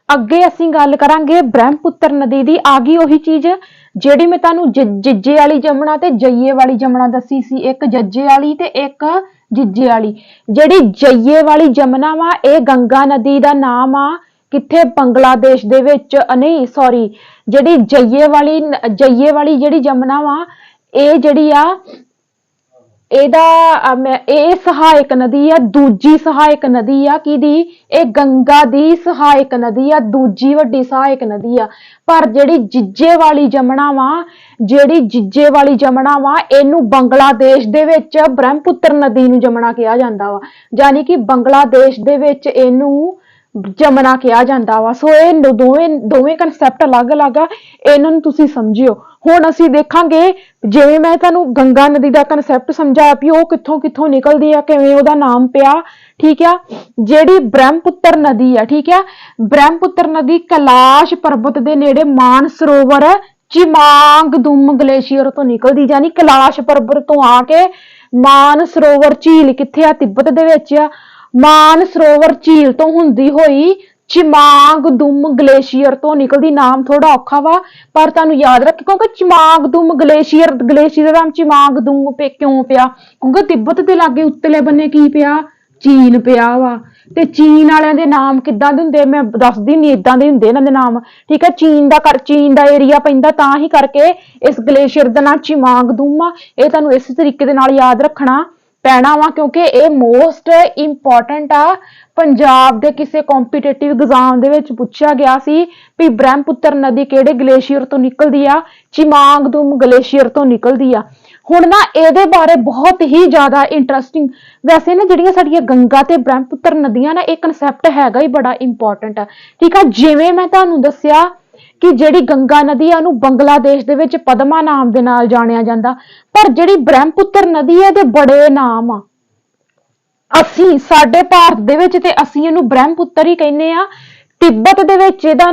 ਅੱਗੇ ਅਸੀਂ ਗੱਲ ਕਰਾਂਗੇ ਬ੍ਰਹਮਪੁੱਤਰ ਨਦੀ ਦੀ। ਆ ਗਈ ਉਹੀ ਚੀਜ਼ ਜਿਹੜੀ ਮੈਂ ਤੁਹਾਨੂੰ ਜੱਜੇ ਵਾਲੀ ਜਮਨਾ ਤੇ ਜਈਏ ਵਾਲੀ ਜਮਨਾ ਦੱਸੀ ਸੀ, ਇੱਕ ਜੱਜੇ ਵਾਲੀ ਤੇ ਇੱਕ ਜਿੱਜੇ ਵਾਲੀ। ਜਿਹੜੀ ਜਈਏ ਵਾਲੀ ਜਮਨਾ ਵਾ ਇਹ ਗੰਗਾ ਨਦੀ ਦਾ ਨਾਮ ਆ ਕਿੱਥੇ? ਬੰਗਲਾਦੇਸ਼ ਦੇ ਵਿੱਚ। ਨਹੀਂ ਸੌਰੀ, ਜਿਹੜੀ ਜਈਏ ਵਾਲੀ ਜਿਹੜੀ ਜਮਨਾ ਵਾ ਇਹ ਜਿਹੜੀ ਆ ਇਹ ਸਹਾਇਕ ਨਦੀ ਆ, ਦੂਜੀ ਸਹਾਇਕ ਨਦੀ ਆ। ਕਿਹਦੀ? ਇਹ ਗੰਗਾ ਦੀ ਸਹਾਇਕ ਨਦੀ ਆ, ਦੂਜੀ ਵੱਡੀ ਸਹਾਇਕ ਨਦੀ ਆ। ਪਰ ਜਿਹੜੀ ਜਿੱਜੇ ਵਾਲੀ ਜਮਨਾ ਵਾ ਇਹਨੂੰ ਬੰਗਲਾਦੇਸ਼ ਦੇ ਵਿੱਚ ਬ੍ਰਹਮਪੁੱਤਰ ਨਦੀ ਨੂੰ ਜਮਨਾ ਕਿਹਾ ਜਾਂਦਾ ਵਾ, ਯਾਨੀ ਕਿ ਬੰਗਲਾਦੇਸ਼ ਦੇ ਵਿੱਚ ਇਹਨੂੰ ਜਮਨਾ ਕਿਹਾ ਜਾਂਦਾ ਵਾ। ਸੋ ਇਹ ਦੋਵੇਂ ਕਨਸੈਪਟ ਅਲੱਗ-ਅਲੱਗ ਆ, ਇਹਨਾਂ ਨੂੰ ਤੁਸੀਂ ਸਮਝਿਓ। ਹੁਣ ਅਸੀਂ ਦੇਖਾਂਗੇ, ਜਿਵੇਂ ਮੈਂ ਤੁਹਾਨੂੰ ਗੰਗਾ ਨਦੀ ਦਾ ਕਨਸੈਪਟ ਸਮਝਾਇਆ ਵੀ ਉਹ ਕਿੱਥੋਂ ਨਿਕਲਦੀ ਆ, ਕਿਵੇਂ ਉਹਦਾ ਨਾਮ ਪਿਆ। ਠੀਕ ਆ, ਜਿਹੜੀ ਬ੍ਰਹਮਪੁੱਤਰ ਨਦੀ ਆ, ਠੀਕ ਆ, ਬ੍ਰਹਮਪੁੱਤਰ ਨਦੀ ਕੈਲਾਸ਼ ਪਰਬਤ ਦੇ ਨੇੜੇ ਮਾਨਸਰੋਵਰ ਚਿਮਾਂਗਦੁਮ ਗਲੇਸ਼ੀਅਰ ਤੋਂ ਨਿਕਲਦੀ, ਯਾਨੀ ਕੈਲਾਸ਼ ਪਰਬਤ ਤੋਂ ਆ ਕੇ ਮਾਨਸਰੋਵਰ ਝੀਲ ਕਿੱਥੇ ਆ? ਤਿੱਬਤ ਦੇ ਵਿੱਚ ਆ। ਮਾਨਸਰੋਵਰ ਝੀਲ ਤੋਂ ਹੁੰਦੀ ਹੋਈ ਚਿਮਾਂਗਦੁਮ ਗਲੇਸ਼ੀਅਰ ਤੋਂ ਨਿਕਲਦੀ। ਨਾਮ ਥੋੜਾ ਔਖਾ ਵਾ ਪਰ ਤੁਹਾਨੂੰ ਯਾਦ ਰੱਖੋ, ਕਿਉਂਕਿ ਚਿਮਾਂਗਦੁਮ ਗਲੇਸ਼ੀਅਰ ਦਾ ਨਾਮ ਚਿਮਾਂਗਦੁਮ ਕਿਉਂ ਪਿਆ? ਕਿਉਂਕਿ ਤਿੱਬਤ ਦੇ ਲਾਗੇ ਉੱਤਲੇ ਬੰਨੇ ਕੀ ਪਿਆ? ਚੀਨ ਪਿਆ ਵਾ। ਤੇ ਚੀਨ ਵਾਲਿਆਂ ਦੇ ਨਾਮ ਕਿੱਦਾਂ ਦੇ ਹੁੰਦੇ? ਮੈਂ ਦੱਸਦੀ ਨਹੀਂ, ਇਦਾਂ ਦੇ ਹੁੰਦੇ ਇਹਨਾਂ ਦੇ ਨਾਮ। ਠੀਕ ਹੈ, ਚੀਨ ਦਾ ਏਰੀਆ ਪੈਂਦਾ, ਤਾਂ ਹੀ ਕਰਕੇ ਇਸ ਗਲੇਸ਼ੀਅਰ ਦਾ ਨਾਮ ਚਿਮਾਂਗਦੁਮ ਆ। ਇਹ ਤੁਹਾਨੂੰ ਇਸੇ ਤਰੀਕੇ ਦੇ ਨਾਲ ਯਾਦ ਰੱਖਣਾ ਪੈਣਾ ਵਾ ਕਿਉਂਕਿ ਇਹ ਮੋਸਟ ਇੰਪੋਰਟੈਂਟ ਆ। ਪੰਜਾਬ ਦੇ ਕਿਸੇ ਕੰਪੀਟੀਟਿਵ ਐਗਜ਼ਾਮ ਦੇ ਵਿੱਚ ਪੁੱਛਿਆ ਗਿਆ ਸੀ ਵੀ ਬ੍ਰਹਮਪੁੱਤਰ ਨਦੀ ਕਿਹੜੇ ਗਲੇਸ਼ੀਅਰ ਤੋਂ ਨਿਕਲਦੀ ਆ? ਚਿਮਾਂਗਦੁਮ ਗਲੇਸ਼ੀਅਰ ਤੋਂ ਨਿਕਲਦੀ ਆ। ਹੁਣ ਨਾ ਇਹਦੇ ਬਾਰੇ ਬਹੁਤ ਹੀ ਜ਼ਿਆਦਾ ਇੰਟਰਸਟਿੰਗ, ਵੈਸੇ ਨਾ ਜਿਹੜੀਆਂ ਸਾਡੀਆਂ ਗੰਗਾ ਤੇ ਬ੍ਰਹਮਪੁੱਤਰ ਨਦੀਆਂ ਨਾ ਇਹ ਕਨਸੈਪਟ ਹੈਗਾ ਹੀ ਬੜਾ ਇੰਪੋਰਟੈਂਟ ਆ। ਠੀਕ ਆ, ਜਿਵੇਂ ਮੈਂ ਤੁਹਾਨੂੰ ਦੱਸਿਆ ਕਿ ਜਿਹੜੀ ਗੰਗਾ ਨਦੀ ਆ ਉਹਨੂੰ ਬੰਗਲਾਦੇਸ਼ ਦੇ ਵਿੱਚ ਪਦਮਾ ਨਾਮ ਦੇ ਨਾਲ ਜਾਣਿਆ ਜਾਂਦਾ, ਪਰ ਜਿਹੜੀ ਬ੍ਰਹਮਪੁੱਤਰ ਨਦੀ ਹੈ ਤੇ ਬੜੇ ਨਾਮ ਆ। ਸਾਡੇ ਭਾਰਤ ਦੇ ਵਿੱਚ ਤੇ ਅਸੀਂ ਇਹਨੂੰ ਬ੍ਰਹਮਪੁੱਤਰ ਹੀ ਕਹਿੰਦੇ ਆ। ਤਿੱਬਤ ਦੇ ਵਿੱਚ ਇਹਦਾ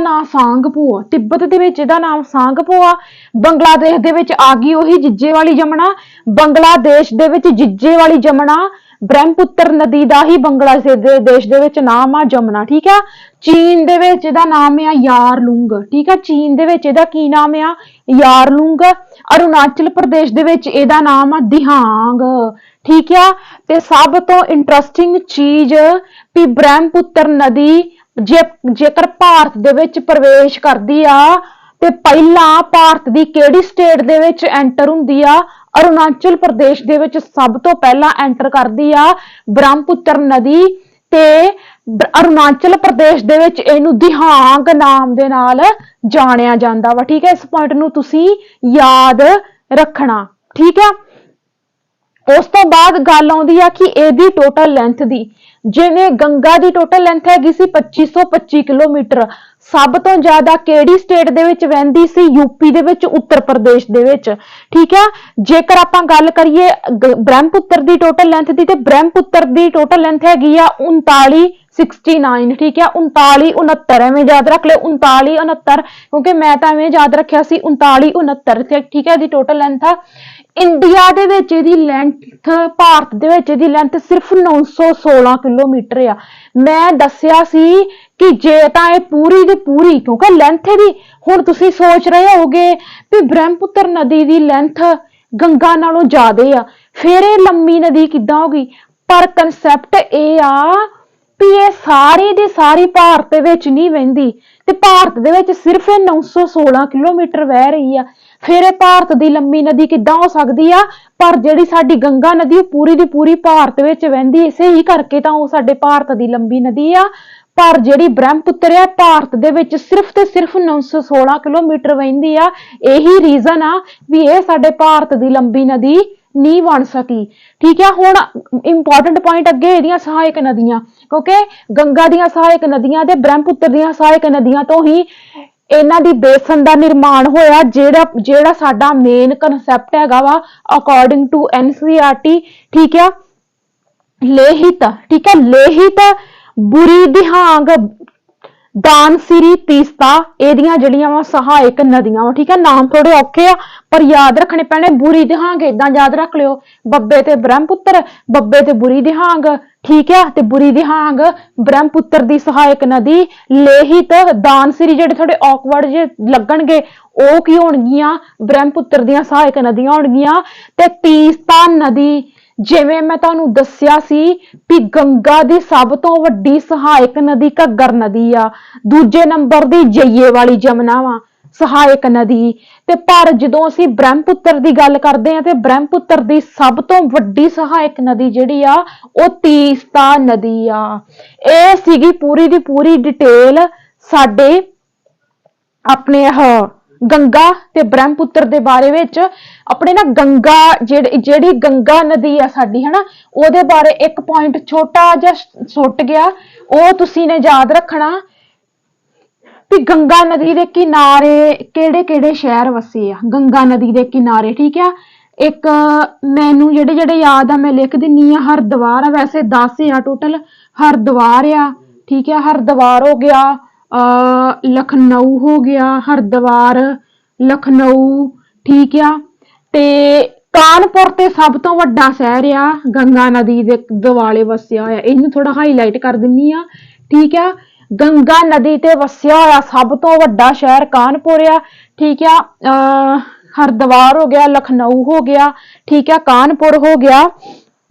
ਨਾਮ ਸਾਂਗਪੋ ਆ। ਬੰਗਲਾਦੇਸ਼ ਦੇ ਵਿੱਚ ਆ ਗਈ ਉਹੀ ਜਿੱਜੇ ਵਾਲੀ ਜਮਨਾ। ਬੰਗਲਾਦੇਸ਼ ਦੇ ਵਿੱਚ ਜਿੱਜੇ ਵਾਲੀ ਜਮਨਾ ਬ੍ਰਹਮਪੁੱਤਰ ਨਦੀ ਦਾ ਹੀ ਬੰਗਲਾਦੇਸ਼ ਦੇ ਵਿੱਚ ਨਾਮ ਆ ਜਮਨਾ। ਠੀਕ ਆ, ਚੀਨ ਦੇ ਵਿੱਚ ਇਹਦਾ ਨਾਮ ਆ ਯਾਰਲੁੰਗ। ਠੀਕ ਆ, ਚੀਨ ਦੇ ਵਿੱਚ ਇਹਦਾ ਕੀ ਨਾਮ ਆ? ਯਾਰਲੁੰਗ। ਅਰੁਣਾਚਲ ਪ੍ਰਦੇਸ਼ ਦੇ ਵਿੱਚ ਇਹਦਾ ਨਾਮ ਆ ਦਿਹਾਂਗ। ਠੀਕ ਆ, ਤੇ ਸਭ ਤੋਂ ਇੰਟਰਸਟਿੰਗ ਚੀਜ਼ ਵੀ ਬ੍ਰਹਮਪੁੱਤਰ ਨਦੀ ਜੇਕਰ ਭਾਰਤ ਦੇ ਵਿੱਚ ਪ੍ਰਵੇਸ਼ ਕਰਦੀ ਆ ਤੇ ਪਹਿਲਾਂ ਭਾਰਤ ਦੀ ਕਿਹੜੀ ਸਟੇਟ ਦੇ ਵਿੱਚ ਐਂਟਰ ਹੁੰਦੀ ਆ? ਅਰੁਣਾਚਲ ਪ੍ਰਦੇਸ਼ ਦੇ ਵਿੱਚ ਸਭ ਤੋਂ ਪਹਿਲਾਂ ਐਂਟਰ ਕਰਦੀ ਆ ਬ੍ਰਹਮਪੁੱਤਰ ਨਦੀ। ਤੇ ਅਰੁਣਾਚਲ ਪ੍ਰਦੇਸ਼ ਦੇ ਵਿੱਚ ਇਹਨੂੰ ਦਿਹਾਂਗ ਨਾਮ ਦੇ ਨਾਲ ਜਾਣਿਆ ਜਾਂਦਾ ਵਾ। ਠੀਕ ਹੈ, ਇਸ ਪੁਆਇੰਟ ਨੂੰ ਤੁਸੀਂ ਯਾਦ ਰੱਖਣਾ। ਠੀਕ ਹੈ, ਉਸ ਤੋਂ ਬਾਅਦ ਗੱਲ ਆਉਂਦੀ ਆ ਕਿ ਇਹਦੀ ਟੋਟਲ ਲੈਂਥ ਦੀ। ਜਿਵੇਂ ਗੰਗਾ ਦੀ ਟੋਟਲ ਲੈਂਥ ਹੈਗੀ ਸੀ 2525 ਕਿਲੋਮੀਟਰ, ਸਭ ਤੋਂ ਜ਼ਿਆਦਾ ਕਿਹੜੀ ਸਟੇਟ ਦੇ ਵਿੱਚ ਵਹਿੰਦੀ ਸੀ? ਯੂਪੀ ਦੇ ਵਿੱਚ, ਉੱਤਰ ਪ੍ਰਦੇਸ਼ ਦੇ ਵਿੱਚ। ਠੀਕ ਆ। ਜੇਕਰ ਆਪਾਂ ਗੱਲ ਕਰੀਏ ਬ੍ਰਹਮਪੁੱਤਰ ਦੀ ਟੋਟਲ ਲੈਂਥ ਦੀ, ਤੇ ਬ੍ਰਹਮਪੁੱਤਰ ਦੀ ਟੋਟਲ ਲੈਂਥ ਹੈਗੀ ਆ 3969। ਠੀਕ ਆ, 3969 ਐਵੇਂ ਯਾਦ ਰੱਖ ਲਿਓ, 3969, ਕਿਉਂਕਿ ਮੈਂ ਤਾਂ ਐਵੇਂ ਯਾਦ ਰੱਖਿਆ ਸੀ 3969। ਠੀਕ ਹੈ, ਇਹਦੀ ਟੋਟਲ ਲੈਂਥ ਆ। ਇੰਡੀਆ ਦੇ ਵਿੱਚ ਇਹਦੀ ਲੈਂਥ, ਭਾਰਤ ਦੇ ਵਿੱਚ ਇਹਦੀ ਲੈਂਥ ਸਿਰਫ 916 ਕਿਲੋਮੀਟਰ ਆ। ਮੈਂ ਦੱਸਿਆ ਸੀ ਕਿ ਜੇ ਤਾਂ ਇਹ ਪੂਰੀ ਦੀ ਪੂਰੀ, ਕਿਉਂਕਿ ਲੈਂਥ ਇਹਦੀ, ਹੁਣ ਤੁਸੀਂ ਸੋਚ ਰਹੇ ਹੋਗੇ ਵੀ ਬ੍ਰਹਮਪੁੱਤਰ ਨਦੀ ਦੀ ਲੈਂਥ ਗੰਗਾ ਨਾਲੋਂ ਜ਼ਿਆਦੇ ਆ, ਫਿਰ ਇਹ ਲੰਮੀ ਨਦੀ ਕਿੱਦਾਂ ਹੋ ਗਈ? ਪਰ ਕਨਸੈਪਟ ਇਹ ਆ ਵੀ ਇਹ ਸਾਰੀ ਦੀ ਸਾਰੀ ਭਾਰਤ ਦੇ ਵਿੱਚ ਨਹੀਂ ਵਹਿੰਦੀ, ਤੇ ਭਾਰਤ ਦੇ ਵਿੱਚ ਸਿਰਫ ਇਹ 916 ਕਿਲੋਮੀਟਰ ਵਹਿ ਰਹੀ ਆ। ਫਿਰ ਇਹ ਭਾਰਤ ਦੀ ਲੰਮੀ ਨਦੀ ਕਿੱਦਾਂ ਹੋ ਸਕਦੀ ਆ? ਪਰ ਜਿਹੜੀ ਸਾਡੀ ਗੰਗਾ ਨਦੀ ਉਹ ਪੂਰੀ ਦੀ ਪੂਰੀ ਭਾਰਤ ਵਿੱਚ ਵਹਿੰਦੀ, ਇਸੇ ਹੀ ਕਰਕੇ ਤਾਂ ਉਹ ਸਾਡੇ ਭਾਰਤ ਦੀ ਲੰਬੀ ਨਦੀ ਆ। ਪਰ ਜਿਹੜੀ ਬ੍ਰਹਮਪੁੱਤਰ ਆ ਭਾਰਤ ਦੇ ਵਿੱਚ ਸਿਰਫ ਤੇ ਸਿਰਫ 916 ਕਿਲੋਮੀਟਰ ਵਹਿੰਦੀ ਆ। ਇਹੀ ਰੀਜ਼ਨ ਆ ਵੀ ਇਹ ਸਾਡੇ ਭਾਰਤ ਦੀ ਲੰਬੀ ਨਦੀ ਨਹੀਂ ਬਣ ਸਕੀ। ਠੀਕ ਹੈ, ਹੁਣ ਇੰਪੋਰਟੈਂਟ ਪੁਆਇੰਟ ਅੱਗੇ ਇਹਦੀਆਂ ਸਹਾਇਕ ਨਦੀਆਂ, ਕਿਉਂਕਿ ਗੰਗਾ ਦੀਆਂ ਸਹਾਇਕ ਨਦੀਆਂ ਤੇ ਬ੍ਰਹਮਪੁੱਤਰ ਦੀਆਂ ਸਹਾਇਕ ਨਦੀਆਂ ਤੋਂ ਹੀ ਇਹਨਾਂ ਦੀ ਬੇਸਨ ਦਾ ਨਿਰਮਾਣ ਹੋਇਆ, ਜਿਹੜਾ ਸਾਡਾ ਮੇਨ ਕਨਸੈਪਟ ਹੈਗਾ ਵਾ ਅਕੋਰਡਿੰਗ ਟੂ NCERT। ਠੀਕ ਆ, ਲੇਹਿਤ। ਠੀਕ ਹੈ, ਲੇਹਿਤ, ਬੁਰੀ ਦਿਹਾਂਗ, ਦਾਨਸਿਰੀ, ਤੀਸਤਾ, ਇਹਦੀਆਂ ਜਿਹੜੀਆਂ ਵਾ ਸਹਾਇਕ ਨਦੀਆਂ ਵਾ। ਠੀਕ ਹੈ, ਨਾਮ ਥੋੜੇ ਔਖੇ ਆ ਪਰ ਯਾਦ ਰੱਖਣੇ ਪੈਣੇ। ਬੁਰੀ ਦਿਹਾਂਗ ਏਦਾਂ ਯਾਦ ਰੱਖ ਲਿਓ, ਬੱਬੇ ਤੇ ਬ੍ਰਹਮਪੁੱਤਰ, ਬੱਬੇ ਤੇ ਬੁਰੀ ਦਿਹਾਂਗ। ਠੀਕ ਹੈ, ਤੇ ਬੁਰੀ ਦਿਹਾਂਗ ਬ੍ਰਹਮਪੁੱਤਰ ਦੀ ਸਹਾਇਕ ਨਦੀ। ਲੇਹਿਤ, ਦਾਨਸਿਰੀ ਜਿਹੜੇ ਥੋੜੇ ਔਕਵਰਡ ਜੇ ਲੱਗਣਗੇ, ਉਹ ਕੀ ਹੋਣਗੀਆਂ? ਬ੍ਰਹਮਪੁੱਤਰ ਦੀਆਂ ਸਹਾਇਕ ਨਦੀਆਂ ਹੋਣਗੀਆਂ। ਤੇ ਤੀਸਤਾ ਨਦੀ, ਜਿਵੇਂ ਮੈਂ ਤੁਹਾਨੂੰ ਦੱਸਿਆ ਸੀ ਵੀ ਗੰਗਾ ਦੀ ਸਭ ਤੋਂ ਵੱਡੀ ਸਹਾਇਕ ਨਦੀ ਘੱਗਰ ਨਦੀ ਆ, ਦੂਜੇ ਨੰਬਰ ਦੀ ਜਈਏ ਵਾਲੀ ਜਮਨਾ ਵਾ ਸਹਾਇਕ ਨਦੀ। ਤੇ ਪਰ ਜਦੋਂ ਅਸੀਂ ਬ੍ਰਹਮਪੁੱਤਰ ਦੀ ਗੱਲ ਕਰਦੇ ਆ ਤੇ ਬ੍ਰਹਮਪੁੱਤਰ ਦੀ ਸਭ ਤੋਂ ਵੱਡੀ ਸਹਾਇਕ ਨਦੀ ਜਿਹੜੀ ਆ ਉਹ ਤੀਸਤਾ ਨਦੀ ਆ। ਇਹ ਸੀਗੀ ਪੂਰੀ ਦੀ ਪੂਰੀ ਡਿਟੇਲ ਸਾਡੇ ਆਪਣੇ ਗੰਗਾ ਤੇ ਬ੍ਰਹਮਪੁੱਤਰ ਦੇ ਬਾਰੇ ਵਿੱਚ। ਆਪਣੇ ਨਾ ਗੰਗਾ ਜਿਹੜੀ ਗੰਗਾ ਨਦੀ ਆ ਸਾਡੀ, ਹਨਾ, ਉਹਦੇ ਬਾਰੇ ਇੱਕ ਪੁਆਇੰਟ ਛੋਟਾ ਜਿਹਾ ਸੁੱਟ ਗਿਆ, ਉਹ ਤੁਸੀਂ ਨੇ ਯਾਦ ਰੱਖਣਾ ਵੀ ਗੰਗਾ ਨਦੀ ਦੇ ਕਿਨਾਰੇ ਕਿਹੜੇ ਕਿਹੜੇ ਸ਼ਹਿਰ ਵਸੇ ਆ ਗੰਗਾ ਨਦੀ ਦੇ ਕਿਨਾਰੇ। ਠੀਕ ਆ, ਇੱਕ ਮੈਨੂੰ ਜਿਹੜੇ ਯਾਦ ਆ ਮੈਂ ਲਿਖ ਦਿੰਨੀ ਆ। ਹਰਿਦੁਆਰ ਆ, ਵੈਸੇ 10 ਆ ਟੋਟਲ। ਹਰਿਦੁਆਰ ਆ, ਠੀਕ ਆ, ਹਰਿਦੁਆਰ ਹੋ ਗਿਆ, ਲਖਨਊ ਹੋ ਗਿਆ, ਹਰਿਦੁਆਰ, ਲਖਨਊ। ਠੀਕ ਆ, ਤੇ ਕਾਨਪੁਰ ਤੇ ਸਭ ਤੋਂ ਵੱਡਾ ਸ਼ਹਿਰ ਆ ਗੰਗਾ ਨਦੀ ਦੇ ਦੁਆਲੇ ਵਸਿਆ ਹੋਇਆ, ਇਹਨੂੰ ਥੋੜਾ ਹਾਈਲਾਈਟ ਕਰ ਦਿੰਨੀ ਆ। ਠੀਕ ਆ, ਗੰਗਾ ਨਦੀ ਤੇ ਵਸਿਆ ਹੋਇਆ ਸਭ ਤੋਂ ਵੱਡਾ ਸ਼ਹਿਰ ਕਾਨਪੁਰ ਆ। ਠੀਕ ਆ, ਹਰਿਦੁਆਰ ਹੋ ਗਿਆ, ਲਖਨਊ ਹੋ ਗਿਆ, ਠੀਕ ਆ, ਕਾਨਪੁਰ ਹੋ ਗਿਆ।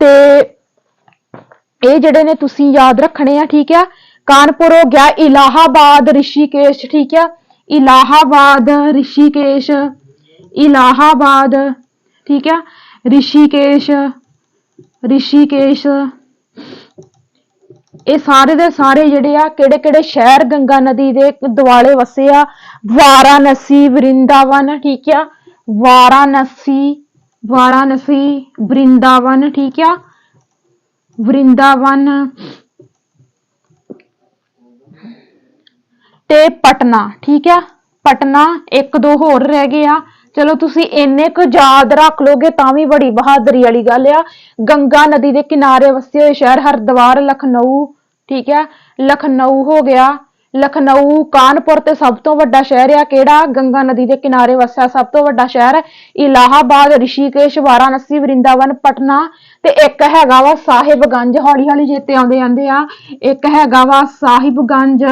ਤੇ ਇਹ ਜਿਹੜੇ ਨੇ ਤੁਸੀਂ ਯਾਦ ਰੱਖਣੇ ਆ। ਠੀਕ ਆ, ਕਾਨਪੁਰ ਹੋ ਗਿਆ, ਇਲਾਹਾਬਾਦ, ਰਿਸ਼ੀਕੇਸ਼। ਠੀਕ ਆ, ਇਲਾਹਾਬਾਦ, ਰਿਸ਼ੀਕੇਸ਼, ਇਲਾਹਾਬਾਦ। ਠੀਕ ਆ, ਰਿਸ਼ੀਕੇਸ਼, ਰਿਸ਼ੀਕੇਸ਼। ਇਹ ਸਾਰੇ ਦੇ ਸਾਰੇ ਜਿਹੜੇ ਆ ਕਿਹੜੇ ਕਿਹੜੇ ਸ਼ਹਿਰ ਗੰਗਾ ਨਦੀ ਦੇ ਦੁਆਲੇ ਵਸੇ ਆ? ਵਾਰਾਣਸੀ, ਵਰਿੰਦਾਵਨ। ਠੀਕ ਆ, ਵਾਰਾਣਸੀ, ਵਾਰਾਣਸੀ, ਵਰਿੰਦਾਵਨ। ਠੀਕ ਆ, ਵਰਿੰਦਾਵਨ ਤੇ ਪਟਨਾ। ਠੀਕ ਆ, ਪਟਨਾ। ਇੱਕ ਦੋ ਹੋਰ ਰਹਿ ਗਏ ਆ, ਚਲੋ ਤੁਸੀਂ ਇੰਨੇ ਕੁ ਯਾਦ ਰੱਖ ਲੋਗੇ ਤਾਂ ਵੀ ਬੜੀ ਬਹਾਦਰੀ ਵਾਲੀ ਗੱਲ ਆ। ਗੰਗਾ ਨਦੀ ਦੇ ਕਿਨਾਰੇ ਵਸੇ ਹੋਏ ਸ਼ਹਿਰ ਹਰਿਦੁਆਰ, ਲਖਨਊ। ਠੀਕ ਹੈ, ਲਖਨਊ ਹੋ ਗਿਆ, ਲਖਨਊ। ਕਾਨਪੁਰ ਤੇ ਸਭ ਤੋਂ ਵੱਡਾ ਸ਼ਹਿਰ ਆ ਕਿਹੜਾ? ਗੰਗਾ ਨਦੀ ਦੇ ਕਿਨਾਰੇ ਵਸਿਆ ਸਭ ਤੋਂ ਵੱਡਾ ਸ਼ਹਿਰ ਇਲਾਹਾਬਾਦ, ਰਿਸ਼ੀਕੇਸ਼, ਵਾਰਾਣਸੀ, ਵਰਿੰਦਾਵਨ, ਪਟਨਾ। ਤੇ ਇੱਕ ਹੈਗਾ ਵਾ ਸਾਹਿਬਗੰਜ। ਹੌਲੀ ਹੌਲੀ ਚੇਤੇ ਆਉਂਦੇ ਜਾਂਦੇ ਆ। ਇੱਕ ਹੈਗਾ ਵਾ ਸਾਹਿਬਗੰਜ।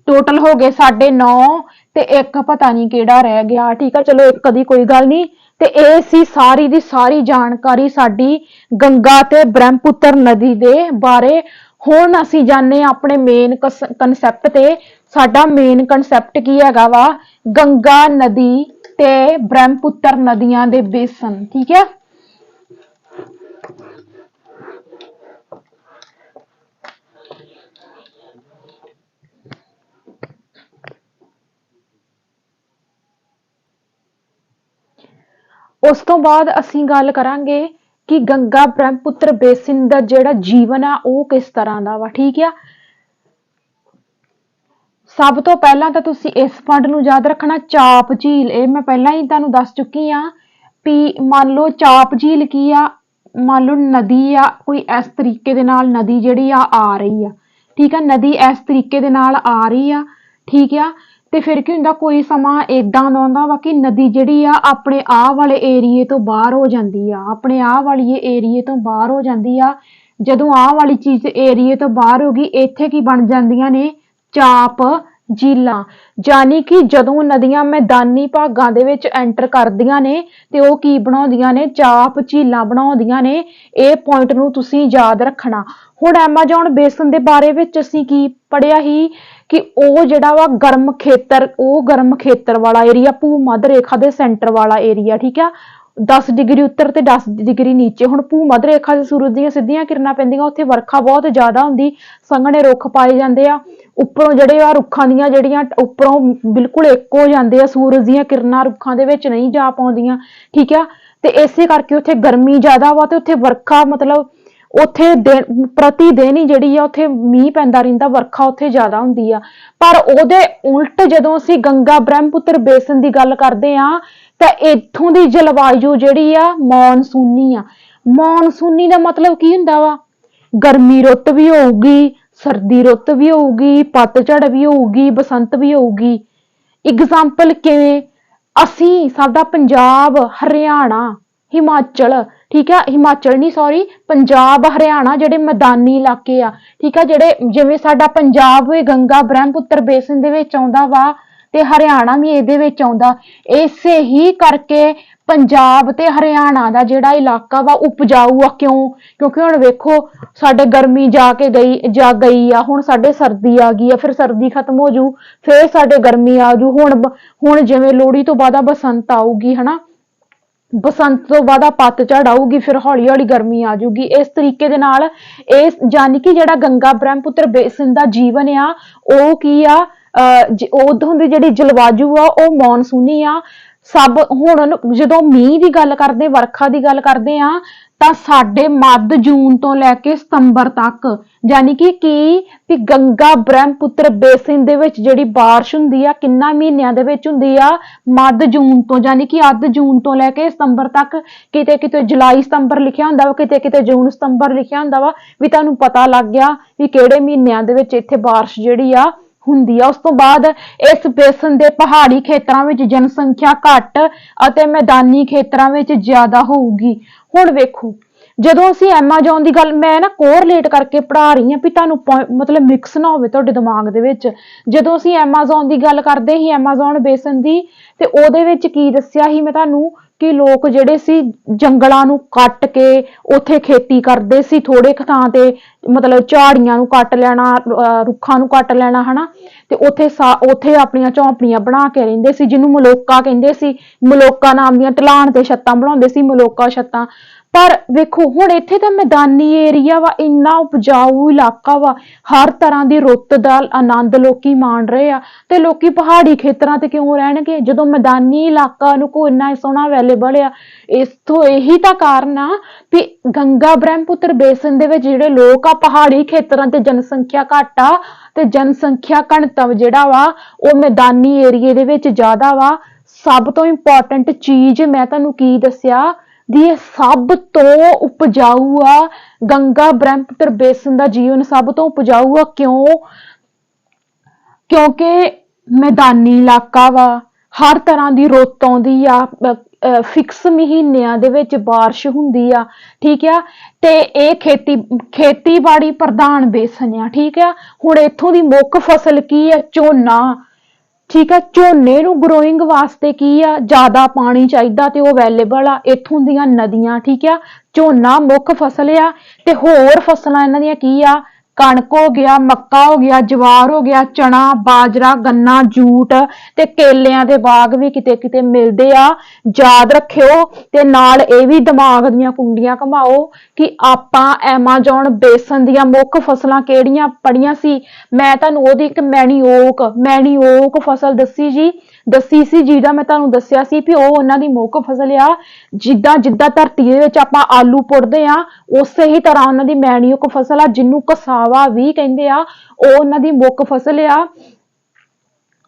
ਟੋਟਲ ਹੋ ਗਏ 9.5 ਤੇ ਇੱਕ ਪਤਾ ਨਹੀਂ ਕਿਹੜਾ ਰਹਿ ਗਿਆ। ਠੀਕ ਆ, ਚਲੋ ਇੱਕ ਦੀ ਕੋਈ ਗੱਲ ਨਹੀਂ। ਤੇ ਇਹ ਸੀ ਸਾਰੀ ਦੀ ਸਾਰੀ ਜਾਣਕਾਰੀ ਸਾਡੀ ਗੰਗਾ ਤੇ ਬ੍ਰਹਮਪੁੱਤਰ ਨਦੀ ਦੇ ਬਾਰੇ। ਹੁਣ ਅਸੀਂ ਜਾਣੇ ਆਪਣੇ ਮੇਨ ਕਨਸੈਪਟ ਤੇ। ਸਾਡਾ ਮੇਨ ਕਨਸੈਪਟ ਕੀ ਹੈਗਾ ਵਾ? ਗੰਗਾ ਨਦੀ ਤੇ ਬ੍ਰਹਮਪੁੱਤਰ ਨਦੀਆਂ ਦੇ ਬੇਸਨ। ਠੀਕ ਹੈ, ਉਸ ਤੋਂ ਬਾਅਦ ਅਸੀਂ ਗੱਲ ਕਰਾਂਗੇ ਕਿ ਗੰਗਾ ਬ੍ਰਹਮਪੁੱਤਰ ਬੇਸਿਨ ਦਾ ਜਿਹੜਾ ਜੀਵਨ ਆ ਉਹ ਕਿਸ ਤਰ੍ਹਾਂ ਦਾ ਵਾ। ਠੀਕ ਆ, ਸਭ ਤੋਂ ਪਹਿਲਾਂ ਤਾਂ ਤੁਸੀਂ ਇਸ ਪੁਆਇੰਟ ਨੂੰ ਯਾਦ ਰੱਖਣਾ, ਚਾਪ ਝੀਲ, ਇਹ ਮੈਂ ਪਹਿਲਾਂ ਹੀ ਤੁਹਾਨੂੰ ਦੱਸ ਚੁੱਕੀ ਆ ਵੀ ਮੰਨ ਲਓ ਚਾਪ ਝੀਲ ਕੀ ਆ, ਮੰਨ ਲਓ ਨਦੀ ਆ ਕੋਈ, ਇਸ ਤਰੀਕੇ ਦੇ ਨਾਲ ਨਦੀ ਜਿਹੜੀ ਆ ਰਹੀ ਆ, ਠੀਕ ਆ, ਨਦੀ ਇਸ ਤਰੀਕੇ ਦੇ ਨਾਲ ਆ ਰਹੀ ਆ, ਠੀਕ ਆ। ਤੇ ਫਿਰ ਕੀ ਹੁੰਦਾ, ਕੋਈ ਸਮਾਂ ਏਦਾਂ ਦਾ ਆਉਂਦਾ ਵਾ ਕਿ ਨਦੀ ਜਿਹੜੀ ਆ ਆਪਣੇ ਆਹ ਵਾਲੇ ਏਰੀਏ ਤੋਂ ਬਾਹਰ ਹੋ ਜਾਂਦੀ ਆ, ਆਪਣੇ ਆਹ ਵਾਲੀ ਏਰੀਏ ਤੋਂ ਬਾਹਰ ਹੋ ਜਾਂਦੀ ਆ। ਜਦੋਂ ਆਹ ਵਾਲੀ ਚੀਜ਼ ਏਰੀਏ ਤੋਂ ਬਾਹਰ ਹੋ ਗਈ, ਇੱਥੇ ਕੀ ਬਣ ਜਾਂਦੀਆਂ ਨੇ, ਚਾਪ ਝੀਲਾਂ। ਜਾਨੀ ਕਿ ਜਦੋਂ ਨਦੀਆਂ ਮੈਦਾਨੀ ਭਾਗਾਂ ਦੇ ਵਿੱਚ ਐਂਟਰ ਕਰਦੀਆਂ ਨੇ ਤੇ ਉਹ ਕੀ ਬਣਾਉਂਦੀਆਂ ਨੇ, ਚਾਪ ਝੀਲਾਂ ਬਣਾਉਂਦੀਆਂ ਨੇ। ਇਹ ਪੁਆਇੰਟ ਨੂੰ ਤੁਸੀਂ ਯਾਦ ਰੱਖਣਾ। ਹੁਣ ਐਮਾਜ਼ੋਨ ਬੇਸਨ ਦੇ ਬਾਰੇ ਵਿੱਚ ਅਸੀਂ ਕੀ ਪੜ੍ਹਿਆ ਸੀ ਕਿ ਉਹ ਜਿਹੜਾ ਵਾ ਗਰਮ ਖੇਤਰ, ਉਹ ਗਰਮ ਖੇਤਰ ਵਾਲਾ ਏਰੀਆ, ਭੂ ਮੱਧ ਰੇਖਾ ਦੇ ਸੈਂਟਰ ਵਾਲਾ ਏਰੀਆ, ਠੀਕ ਆ, 10 ਡਿਗਰੀ ਉੱਤਰ ਤੇ 10 ਡਿਗਰੀ ਨੀਚੇ। ਹੁਣ ਭੂ ਮੱਧ ਰੇਖਾ ਦੇ ਸੂਰਜ ਦੀਆਂ ਸਿੱਧੀਆਂ ਕਿਰਨਾਂ ਪੈਂਦੀਆਂ, ਉੱਥੇ ਵਰਖਾ ਬਹੁਤ ਜ਼ਿਆਦਾ ਹੁੰਦੀ, ਸੰਘਣੇ ਰੁੱਖ ਪਾਏ ਜਾਂਦੇ ਆ, ਉੱਪਰੋਂ ਜਿਹੜੇ ਆ ਰੁੱਖਾਂ ਦੀਆਂ ਜਿਹੜੀਆਂ ਉੱਪਰੋਂ ਬਿਲਕੁਲ ਇੱਕ ਹੋ ਜਾਂਦੇ ਆ, ਸੂਰਜ ਦੀਆਂ ਕਿਰਨਾਂ ਰੁੱਖਾਂ ਦੇ ਵਿੱਚ ਨਹੀਂ ਜਾ ਪਾਉਂਦੀਆਂ, ਠੀਕ ਆ। ਤੇ ਇਸੇ ਕਰਕੇ ਉੱਥੇ ਗਰਮੀ ਜ਼ਿਆਦਾ ਵਾ ਤੇ ਉੱਥੇ ਵਰਖਾ ਮਤਲਬ ਉੱਥੇ ਪ੍ਰਤੀ ਦਿਨ ਹੀ ਜਿਹੜੀ ਆ ਉੱਥੇ ਮੀਂਹ ਪੈਂਦਾ ਰਹਿੰਦਾ, ਵਰਖਾ ਉੱਥੇ ਜ਼ਿਆਦਾ ਹੁੰਦੀ ਆ। ਪਰ ਉਹਦੇ ਉਲਟ ਜਦੋਂ ਅਸੀਂ ਗੰਗਾ ਬ੍ਰਹਮਪੁੱਤਰ ਬੇਸਨ ਦੀ ਗੱਲ ਕਰਦੇ ਆ ਤਾਂ ਇੱਥੋਂ ਦੀ ਜਲਵਾਯੂ ਜਿਹੜੀ ਆ ਮੌਨਸੂਨੀ ਆ। ਮੌਨਸੂਨੀ ਦਾ ਮਤਲਬ ਕੀ ਹੁੰਦਾ ਵਾ, ਗਰਮੀ ਰੁੱਤ ਵੀ ਹੋਊਗੀ, ਸਰਦੀ ਰੁੱਤ ਵੀ ਹੋਊਗੀ, ਪਤਝੜ ਵੀ ਹੋਊਗੀ, ਬਸੰਤ ਵੀ ਹੋਊਗੀ। ਐਗਜ਼ਾਮਪਲ ਕਿਵੇਂ, ਅਸੀਂ ਸਾਡਾ ਪੰਜਾਬ, ਹਰਿਆਣਾ, ਹਿਮਾਚਲ, ਠੀਕ ਆ, ਹਿਮਾਚਲ ਨਹੀਂ ਸੌਰੀ, ਪੰਜਾਬ, ਹਰਿਆਣਾ ਜਿਹੜੇ ਮੈਦਾਨੀ ਇਲਾਕੇ ਆ, ਠੀਕ ਆ, ਜਿਹੜੇ ਜਿਵੇਂ ਸਾਡਾ ਪੰਜਾਬ ਗੰਗਾ ਬ੍ਰਹਮਪੁੱਤਰ ਬੇਸਨ ਦੇ ਵਿੱਚ ਆਉਂਦਾ ਵਾ ਤੇ ਹਰਿਆਣਾ ਵੀ ਇਹਦੇ ਵਿੱਚ ਆਉਂਦਾ। ਇਸੇ ਹੀ ਕਰਕੇ ਪੰਜਾਬ ਤੇ ਹਰਿਆਣਾ ਦਾ ਜਿਹੜਾ ਇਲਾਕਾ ਵਾ ਉਪਜਾਊ ਆ। ਕਿਉਂ? ਕਿਉਂਕਿ ਹੁਣ ਵੇਖੋ ਸਾਡੇ ਗਰਮੀ ਜਾ ਗਈ ਆ, ਹੁਣ ਸਾਡੇ ਸਰਦੀ ਆ ਗਈ ਆ, ਫਿਰ ਸਰਦੀ ਖਤਮ ਹੋ ਜੂ, ਫਿਰ ਸਾਡੇ ਗਰਮੀ ਆ ਜੂ। ਹੁਣ ਜਿਵੇਂ ਲੋਹੜੀ ਤੋਂ ਬਾਅਦ ਬਸੰਤ ਆਊਗੀ, ਹਨਾ, ਬਸੰਤ ਤੋਂ ਬਾਅਦ ਪਤਝੜ ਆਊਗੀ, ਫਿਰ ਹੌਲੀ ਹੌਲੀ ਗਰਮੀ ਆ ਜਾਊਗੀ। ਇਸ ਤਰੀਕੇ ਦੇ ਨਾਲ ਇਹ ਜਾਨੀ ਕਿ ਜਿਹੜਾ ਗੰਗਾ ਬ੍ਰਹਮਪੁੱਤਰ ਬੇਸਿਨ ਦਾ ਜੀਵਨ ਆ ਉਹ ਕੀ ਆ, ਉਦੋਂ ਦੀ ਜਿਹੜੀ ਜਲਵਾਯੂ ਆ ਉਹ ਮੌਨਸੂਨੀ ਆ। ਸਭ ਹੁਣ ਜਦੋਂ ਮੀਂਹ ਦੀ ਗੱਲ ਕਰਦੇ, ਵਰਖਾ ਦੀ ਗੱਲ ਕਰਦੇ ਆ ਤਾਂ ਸਾਡੇ ਮੱਧ ਜੂਨ ਤੋਂ ਲੈ ਕੇ ਸਤੰਬਰ ਤੱਕ, ਯਾਨੀ ਕਿ ਵੀ ਗੰਗਾ ਬ੍ਰਹਮਪੁੱਤਰ ਬੇਸਿਨ ਦੇ ਵਿੱਚ ਜਿਹੜੀ ਬਾਰਿਸ਼ ਹੁੰਦੀ ਆ ਕਿੰਨਾ ਮਹੀਨਿਆਂ ਦੇ ਵਿੱਚ ਹੁੰਦੀ ਆ, ਮੱਧ ਜੂਨ ਤੋਂ, ਯਾਨੀ ਕਿ ਅੱਧ ਜੂਨ ਤੋਂ ਲੈ ਕੇ ਸਤੰਬਰ ਤੱਕ। ਕਿਤੇ ਕਿਤੇ ਜੁਲਾਈ ਸਤੰਬਰ ਲਿਖਿਆ ਹੁੰਦਾ ਵਾ, ਕਿਤੇ ਕਿਤੇ ਜੂਨ ਸਤੰਬਰ ਲਿਖਿਆ ਹੁੰਦਾ ਵਾ, ਵੀ ਤੁਹਾਨੂੰ ਪਤਾ ਲੱਗ ਗਿਆ ਵੀ ਕਿਹੜੇ ਮਹੀਨਿਆਂ ਦੇ ਵਿੱਚ ਇੱਥੇ ਬਾਰਿਸ਼ ਜਿਹੜੀ ਆ ਹੁੰਦੀ ਆ। ਉਸ ਤੋਂ ਬਾਅਦ ਇਸ ਬੇਸਨ ਦੇ ਪਹਾੜੀ ਖੇਤਰਾਂ ਵਿੱਚ ਜਨਸੰਖਿਆ ਘੱਟ ਅਤੇ ਮੈਦਾਨੀ ਖੇਤਰਾਂ ਵਿੱਚ ਜ਼ਿਆਦਾ ਹੋਊਗੀ। ਹੁਣ ਵੇਖੋ ਜਦੋਂ ਅਸੀਂ ਐਮਾਜ਼ੋਨ ਦੀ ਗੱਲ, ਮੈਂ ਨਾ ਕੋਰਿਲੇਟ ਕਰਕੇ ਪੜ੍ਹਾ ਰਹੀ ਹਾਂ ਵੀ ਤੁਹਾਨੂੰ ਮਤਲਬ ਮਿਕਸ ਨਾ ਹੋਵੇ ਤੁਹਾਡੇ ਦਿਮਾਗ ਦੇ ਵਿੱਚ। ਜਦੋਂ ਅਸੀਂ ਐਮਾਜ਼ੋਨ ਦੀ ਗੱਲ ਕਰਦੇ ਸੀ, ਐਮਾਜ਼ੋਨ ਬੇਸਨ ਦੀ, ਤੇ ਉਹਦੇ ਵਿੱਚ ਕੀ ਦੱਸਿਆ ਸੀ ਮੈਂ ਤੁਹਾਨੂੰ ਕਿ ਲੋਕ ਜਿਹੜੇ ਸੀ ਜੰਗਲਾਂ ਨੂੰ ਕੱਟ ਕੇ ਉੱਥੇ ਖੇਤੀ ਕਰਦੇ ਸੀ, ਥੋੜੇ ਕੁ ਥਾਂ ਤੇ ਮਤਲਬ ਝਾੜੀਆਂ ਨੂੰ ਕੱਟ ਲੈਣਾ, ਰੁੱਖਾਂ ਨੂੰ ਕੱਟ ਲੈਣਾ, ਹਨਾ, ਤੇ ਉੱਥੇ ਆਪਣੀਆਂ ਝੌਂਪੜੀਆਂ ਬਣਾ ਕੇ ਰਹਿੰਦੇ ਸੀ, ਜਿਹਨੂੰ ਮਲੋਕਾ ਕਹਿੰਦੇ ਸੀ। ਮਲੋਕਾ ਨਾਮ ਦੀਆਂ ਢਲਾਣ ਤੇ ਛੱਤਾਂ ਬਣਾਉਂਦੇ ਸੀ, ਮਲੋਕਾ ਛੱਤਾਂ। ਪਰ ਵੇਖੋ ਹੁਣ ਇੱਥੇ ਤਾਂ ਮੈਦਾਨੀ ਏਰੀਆ ਵਾ, ਇੰਨਾ ਉਪਜਾਊ ਇਲਾਕਾ ਵਾ, ਹਰ ਤਰ੍ਹਾਂ ਦੀ ਰੁੱਤ ਦਾ ਆਨੰਦ ਲੋਕੀ ਮਾਣ ਰਹੇ ਆ, ਤੇ ਲੋਕੀ ਪਹਾੜੀ ਖੇਤਰਾਂ ਤੇ ਕਿਉਂ ਰਹਿਣਗੇ ਜਦੋਂ ਮੈਦਾਨੀ ਇਲਾਕਾ ਨੂੰ ਕੋਈ ਇੰਨਾ ਸੋਹਣਾ ਅਵੇਲੇਬਲ ਆ। ਇਸ ਤੋਂ ਇਹੀ ਤਾਂ ਕਾਰਨ ਆ ਵੀ ਗੰਗਾ ਬ੍ਰਹਮਪੁੱਤਰ ਬੇਸਨ ਦੇ ਵਿੱਚ ਜਿਹੜੇ ਲੋਕ ਆ, ਪਹਾੜੀ ਖੇਤਰਾਂ ਤੇ ਜਨਸੰਖਿਆ ਘੱਟ ਆ ਤੇ ਜਨਸੰਖਿਆ ਘਣਤਵ ਜਿਹੜਾ ਵਾ ਉਹ ਮੈਦਾਨੀ ਏਰੀਏ ਦੇ ਵਿੱਚ ਜ਼ਿਆਦਾ ਵਾ। ਸਭ ਤੋਂ ਇੰਪੋਰਟੈਂਟ ਚੀਜ਼ ਮੈਂ ਤੁਹਾਨੂੰ ਕੀ ਦੱਸਿਆ ਵੀ ਇਹ ਸਭ ਤੋਂ ਉਪਜਾਊ ਆ, ਗੰਗਾ ਬ੍ਰਹਮਪੁੱਤਰ ਬੇਸਨ ਦਾ ਜੀਵਨ ਸਭ ਤੋਂ ਉਪਜਾਊ ਆ। ਕਿਉਂ? ਕਿਉਂਕਿ ਮੈਦਾਨੀ ਇਲਾਕਾ ਵਾ, ਹਰ ਤਰ੍ਹਾਂ ਦੀ ਰੁੱਤ ਆਉਂਦੀ ਆ, ਫਿਕਸ ਮਹੀਨਿਆਂ ਦੇ ਵਿੱਚ ਬਾਰਿਸ਼ ਹੁੰਦੀ ਆ, ਠੀਕ ਆ, ਤੇ ਇਹ ਖੇਤੀਬਾੜੀ ਪ੍ਰਧਾਨ ਬੇਸਨ ਆ, ਠੀਕ ਆ। ਹੁਣ ਇੱਥੋਂ ਦੀ ਮੁੱਖ ਫਸਲ ਕੀ ਆ? ਝੋਨਾ, ਠੀਕ ਆ। ਝੋਨੇ ਨੂੰ ਗਰੋਇੰਗ ਵਾਸਤੇ ਕੀ ਆ, ਜ਼ਿਆਦਾ ਪਾਣੀ ਚਾਹੀਦਾ ਤੇ ਉਹ ਅਵੇਲੇਬਲ ਆ, ਇੱਥੋਂ ਦੀਆਂ ਨਦੀਆਂ, ਠੀਕ ਆ। ਝੋਨਾ ਮੁੱਖ ਫਸਲ ਆ ਤੇ ਹੋਰ ਫਸਲਾਂ ਇਹਨਾਂ ਦੀਆਂ ਕੀ ਆ, ਕਣਕ ਹੋ ਗਿਆ, ਮੱਕਾ ਹੋ ਗਿਆ, ਜਵਾਰ ਹੋ ਗਿਆ, ਚਣਾ, ਬਾਜਰਾ, ਗੰਨਾ, ਜੂਟ ਤੇ ਕੇਲਿਆਂ ਦੇ ਬਾਗ ਵੀ ਕਿਤੇ ਕਿਤੇ ਮਿਲਦੇ ਆ। ਯਾਦ ਰੱਖਿਓ ਤੇ ਨਾਲ ਇਹ ਵੀ ਦਿਮਾਗ ਦੀਆਂ ਕੁੰਡੀਆਂ ਘਮਾਓ ਕਿ ਆਪਾਂ ਐਮਾਜ਼ੋਨ ਬੇਸਨ ਦੀਆਂ ਮੁੱਖ ਫਸਲਾਂ ਕਿਹੜੀਆਂ ਪੜ੍ਹੀਆਂ ਸੀ। ਮੈਂ ਤੁਹਾਨੂੰ ਉਹਦੀ ਇੱਕ ਮੈਨੀਓਕ ਫਸਲ ਦੱਸੀ ਸੀ ਜਿਹਦਾ ਮੈਂ ਤੁਹਾਨੂੰ ਦੱਸਿਆ ਸੀ ਵੀ ਉਹ ਉਹਨਾਂ ਦੀ ਮੁੱਖ ਫਸਲ ਆ। ਜਿੱਦਾਂ ਧਰਤੀ ਦੇ ਵਿੱਚ ਆਪਾਂ ਆਲੂ ਪੁੱਟਦੇ ਆ, ਉਸੇ ਹੀ ਤਰ੍ਹਾਂ ਉਹਨਾਂ ਦੀ ਮੈਨੀਓਕ ਫਸਲ ਆ, ਜਿਹਨੂੰ ਕਸਾਵਾ ਵੀ ਕਹਿੰਦੇ ਆ, ਉਹ ਉਹਨਾਂ ਦੀ ਮੁੱਖ ਫਸਲ ਆ।